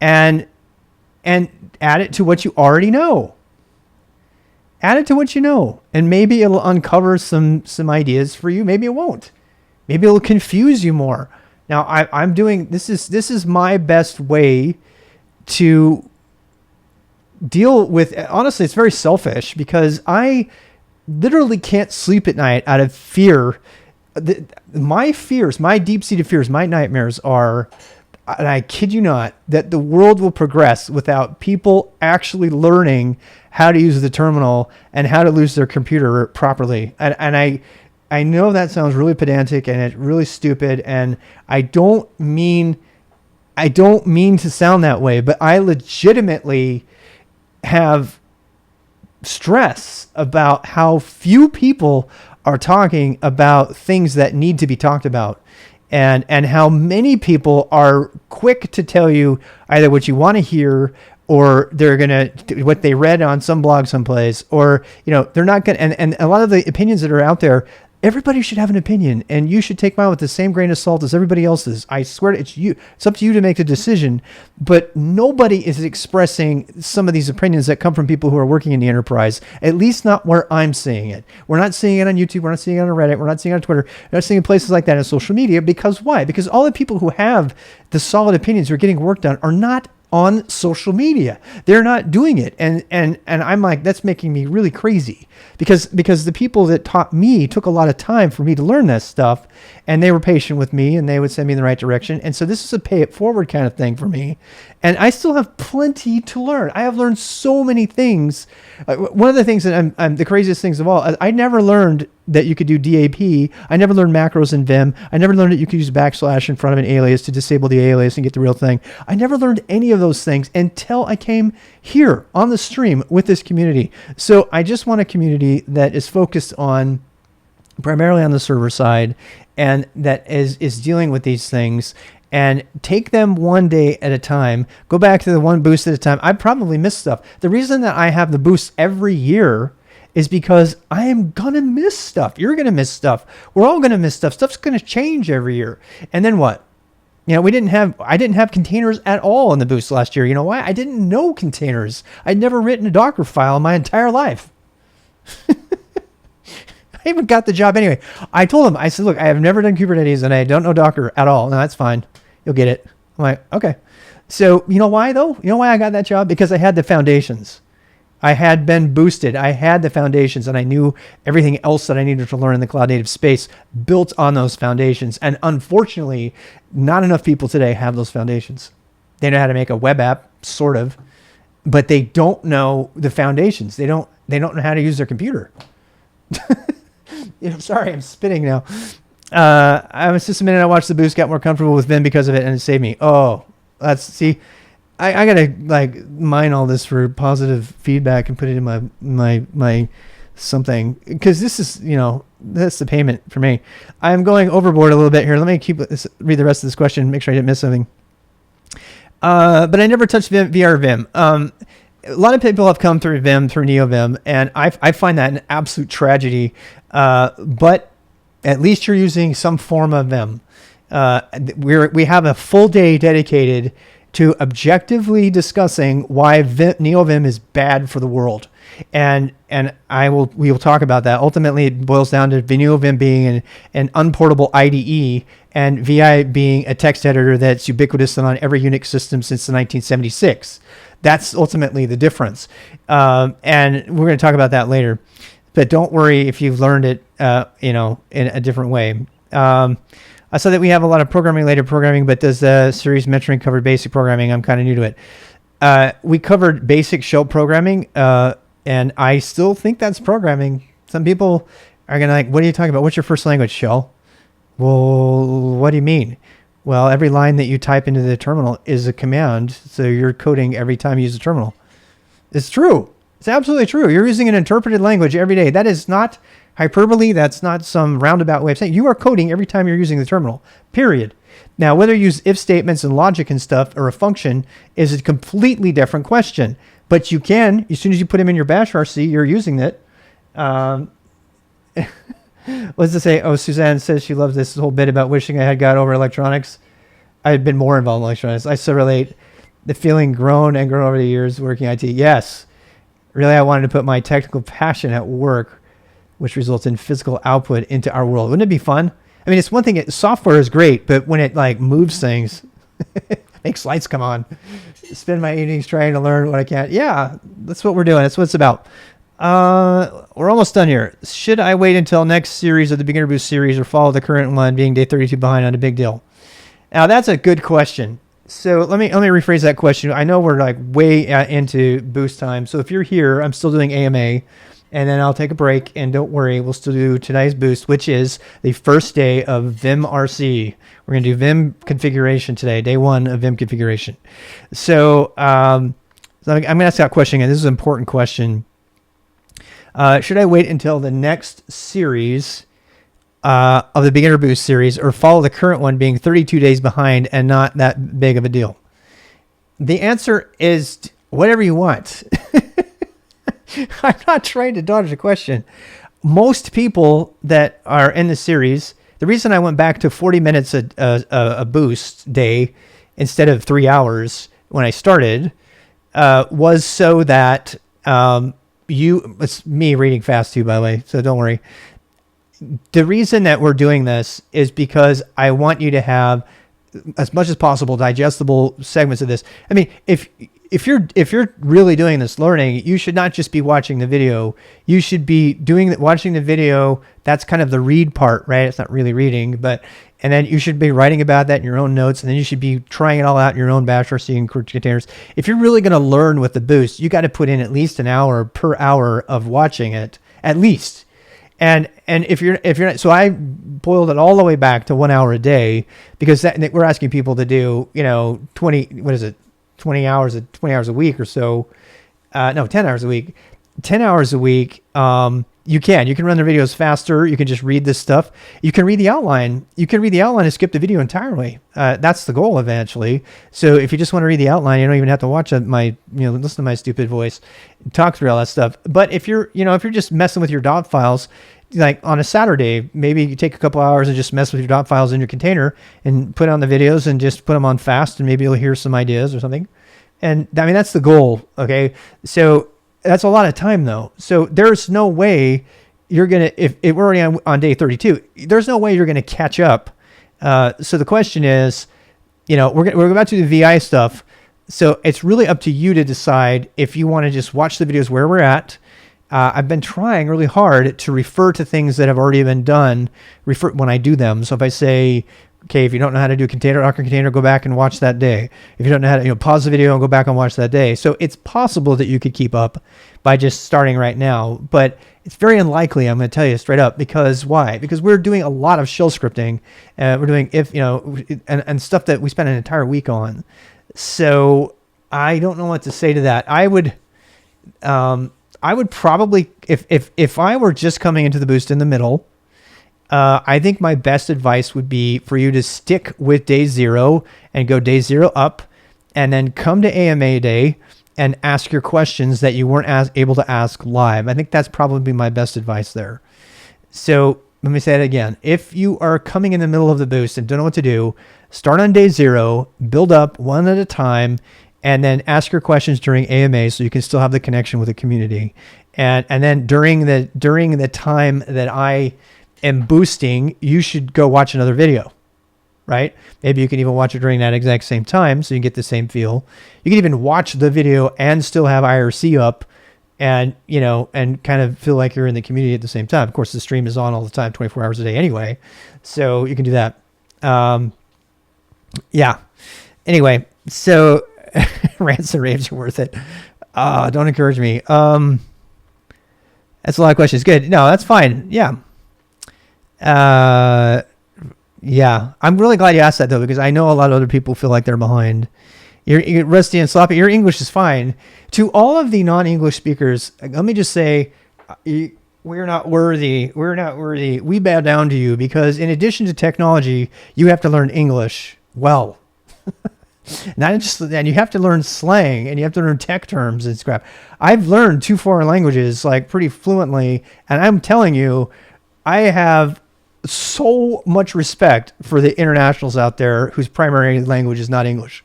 and add it to what you already know. Add it to what you know, and maybe it'll uncover some ideas for you. Maybe it won't. Maybe it'll confuse you more. Now I'm doing, this is my best way to deal with, honestly, it's very selfish because I literally can't sleep at night out of fear. My fears, my deep-seated fears, my nightmares are, and I kid you not, that the world will progress without people actually learning how to use the terminal and how to use their computer properly. And I know that sounds really pedantic and it's really stupid, and I don't mean to sound that way, but I legitimately have stress about how few people are talking about things that need to be talked about, and how many people are quick to tell you either what you want to hear, or they're going to, what they read on some blog someplace, or, they're not going to, and a lot of the opinions that are out there, everybody should have an opinion, and you should take mine with the same grain of salt as everybody else's. I swear it's you. It's up to you to make the decision, but nobody is expressing some of these opinions that come from people who are working in the enterprise, at least not where I'm seeing it. We're not seeing it on YouTube. We're not seeing it on Reddit. We're not seeing it on Twitter. We're not seeing it places like that on social media. Because why? Because all the people who have the solid opinions who are getting work done are not on social media. They're not doing it. And I'm like, that's making me really crazy, because the people that taught me took a lot of time for me to learn this stuff, and they were patient with me and they would send me in the right direction. And so this is a pay it forward kind of thing for me. And I still have plenty to learn. I have learned so many things. One of the things that I'm the craziest things of all, I never learned that you could do DAP. I never learned macros in Vim. I never learned that you could use / in front of an alias to disable the alias and get the real thing. I never learned any of those things until I came here on the stream with this community. So I just want a community that is focused on primarily on the server side, and that is dealing with these things, and take them one day at a time. Go back to the one boost at a time. I probably miss stuff. The reason that I have the boosts every year is because I am going to miss stuff. You're going to miss stuff. We're all going to miss stuff. Stuff's going to change every year. And then what? I didn't have containers at all in the boost last year. You know why? I didn't know containers. I'd never written a Docker file in my entire life. I even got the job anyway. I told him, I said, look, I have never done Kubernetes and I don't know Docker at all. No, that's fine. You'll get it. I'm like, okay. So you know why though? You know why I got that job? Because I had the foundations. I had been boosted. I had the foundations, and I knew everything else that I needed to learn in the cloud native space built on those foundations. And unfortunately, not enough people today have those foundations. They know how to make a web app, sort of, but they don't know the foundations. They don't know how to use their computer. Sorry, I'm spitting now. I was just a minute. I watched the boost, got more comfortable with Vim because of it, and it saved me. Oh, I gotta like mine all this for positive feedback and put it in my something, because this is, that's the payment for me. I'm going overboard a little bit here. Let me read the rest of this question, make sure I didn't miss something. But I never touched VR Vim. A lot of people have come through Vim, through NeoVim, and I find that an absolute tragedy. But at least you're using some form of Vim. We have a full day dedicated to objectively discussing why NeoVim is bad for the world. And we will talk about that. Ultimately, it boils down to NeoVim being an unportable IDE and VI being a text editor that's ubiquitous on every Unix system since the 1976. That's ultimately the difference. And we're going to talk about that later. But don't worry if you've learned it, in a different way. I saw that we have a lot of programming-related programming, but does the series mentoring cover basic programming? I'm kind of new to it. We covered basic shell programming, and I still think that's programming. Some people are going to like, what are you talking about? What's your first language, shell? Well, what do you mean? Well, every line that you type into the terminal is a command, so you're coding every time you use the terminal. It's true. It's absolutely true. You're using an interpreted language every day. That is not hyperbole. That's not some roundabout way of saying you are coding every time you're using the terminal, period. Now, whether you use if statements and logic and stuff or a function is a completely different question. But you can, as soon as you put them in your bash RC, you're using it. What does it say? Oh, Suzanne says she loves this whole bit about wishing I had got over electronics. I had been more involved in electronics. I so relate. The feeling grown over the years working IT. Yes. Really, I wanted to put my technical passion at work, which results in physical output into our world. Wouldn't it be fun? I mean, it's one thing, software is great, but when it like moves things, makes lights come on, spend my evenings trying to learn what I can. Yeah, that's what we're doing. That's what it's about. We're almost done here. Should I wait until next series of the Beginner Boost series or follow the current one being day 32 behind on a big deal? Now, that's a good question. So let me rephrase that question. I know we're like way into boost time. So if you're here, I'm still doing AMA, and then I'll take a break, and don't worry, we'll still do today's boost, which is the first day of Vim RC. We're going to do Vim configuration today, day one of Vim configuration. So, I'm going to ask that question again. This is an important question. Should I wait until the next series of the Beginner Boost series or follow the current one being 32 days behind and not that big of a deal? The answer is whatever you want. I'm not trying to dodge the question. Most people that are in the series, the reason I went back to 40 minutes a boost day instead of 3 hours when I started was so that it's me reading fast too, by the way, so don't worry. The reason that we're doing this is because I want you to have as much as possible digestible segments of this. I mean, if you're really doing this learning, you should not just be watching the video. You should be watching the video. That's kind of the read part, right? It's not really reading, and then you should be writing about that in your own notes, and then you should be trying it all out in your own bash RC and containers. If you're really going to learn with the boost, you got to put in at least an hour per hour of watching it, at least. And if you're not, so I boiled it all the way back to 1 hour a day, because we're asking people to do 20 hours a week or so. No, 10 hours a week. 10 hours a week. You can run the videos faster. You can just read this stuff. You can read the outline. You can read the outline and skip the video entirely. That's the goal eventually. So if you just want to read the outline, you don't even have to watch listen to my stupid voice, talk through all that stuff. But if you're just messing with your dot files, like on a Saturday, maybe you take a couple hours and just mess with your dot files in your container and put on the videos and just put them on fast, and maybe you'll hear some ideas or something. And I mean, that's the goal. Okay. So that's a lot of time though. So there's no way you're going to, if we're already on day 32, there's no way you're going to catch up. So the question is, we're about to do the VI stuff. So it's really up to you to decide if you want to just watch the videos where we're at. I've been trying really hard to refer to things that have already been done, refer when I do them. So if I say, okay, if you don't know how to do Docker container, go back and watch that day. If you don't know how to, pause the video and go back and watch that day. So it's possible that you could keep up by just starting right now, but it's very unlikely, I'm going to tell you straight up, because why? Because we're doing a lot of shell scripting, we're doing and stuff that we spent an entire week on. So I don't know what to say to that. I would probably, if I were just coming into the boost in the middle, I think my best advice would be for you to stick with day 0 and go day 0 up, and then come to AMA day and ask your questions that you weren't able to ask live. I think that's probably my best advice there. So let me say it again. If you are coming in the middle of the boost and don't know what to do, start on day 0, build up one at a time, and then ask your questions during AMA so you can still have the connection with the community. And then during the time that I am boosting, you should go watch another video, right? Maybe you can even watch it during that exact same time so you get the same feel. You can even watch the video and still have IRC up and, and kind of feel like you're in the community at the same time. Of course, the stream is on all the time, 24 hours a day anyway. So you can do that. Yeah. Anyway, so rants and raves are worth it. Don't encourage me. That's a lot of questions. Good. No, that's fine. Yeah. Yeah. I'm really glad you asked that though, because I know a lot of other people feel like they're behind. You're rusty and sloppy. Your English is fine. To all of the non-English speakers, let me just say, we're not worthy. We're not worthy. We bow down to you because in addition to technology, you have to learn English well. And you have to learn slang and you have to learn tech terms and crap. I've learned 2 foreign languages like pretty fluently, and I'm telling you, I have so much respect for the internationals out there whose primary language is not English.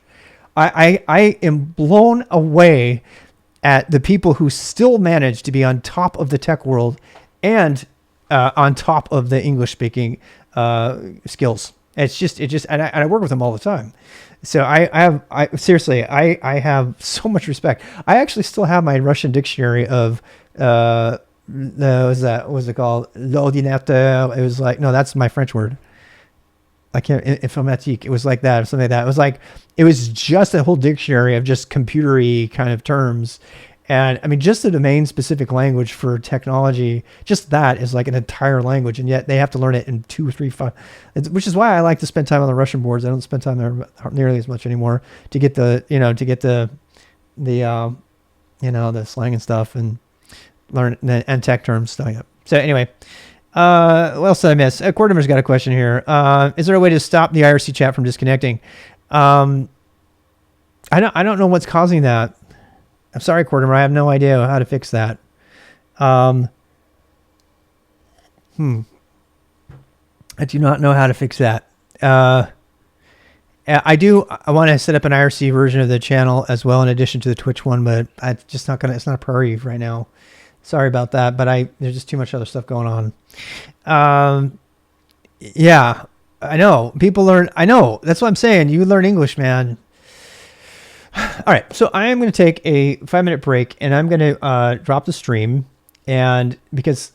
I am blown away at the people who still manage to be on top of the tech world and on top of the English speaking skills. And I work with them all the time. So I seriously have so much respect. I actually still have my Russian dictionary of what was it called? L'ordinateur. It was like, no, that's my French word. I can't, informatique. It was like that or something like that. It was just a whole dictionary of just computery kind of terms. And I mean, just the domain specific language for technology, just that is like an entire language. And yet they have to learn it in 2 or 3, 5, which is why I like to spend time on the Russian boards. I don't spend time there nearly as much anymore to get the slang and stuff and learn and tech terms stuff. So anyway, what else did I miss? Quarterman's got a question here. Is there a way to stop the IRC chat from disconnecting? I don't know what's causing that. I'm sorry, Quarterman. I have no idea how to fix that. I do not know how to fix that. I want to set up an IRC version of the channel as well, in addition to the Twitch one, but it's not a priority right now. Sorry about that, but there's just too much other stuff going on. Yeah, I know. People learn. I know. That's what I'm saying. You learn English, man. All right. So I am going to take a 5-minute break, and I'm going to drop the stream. And because,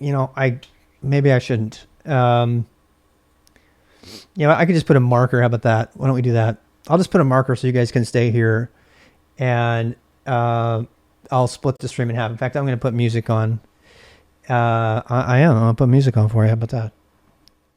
maybe I shouldn't. I could just put a marker. How about that? Why don't we do that? I'll just put a marker so you guys can stay here, and I'll split the stream in half. In fact, I'm going to put music on. I'm going to put music on for you. How about that?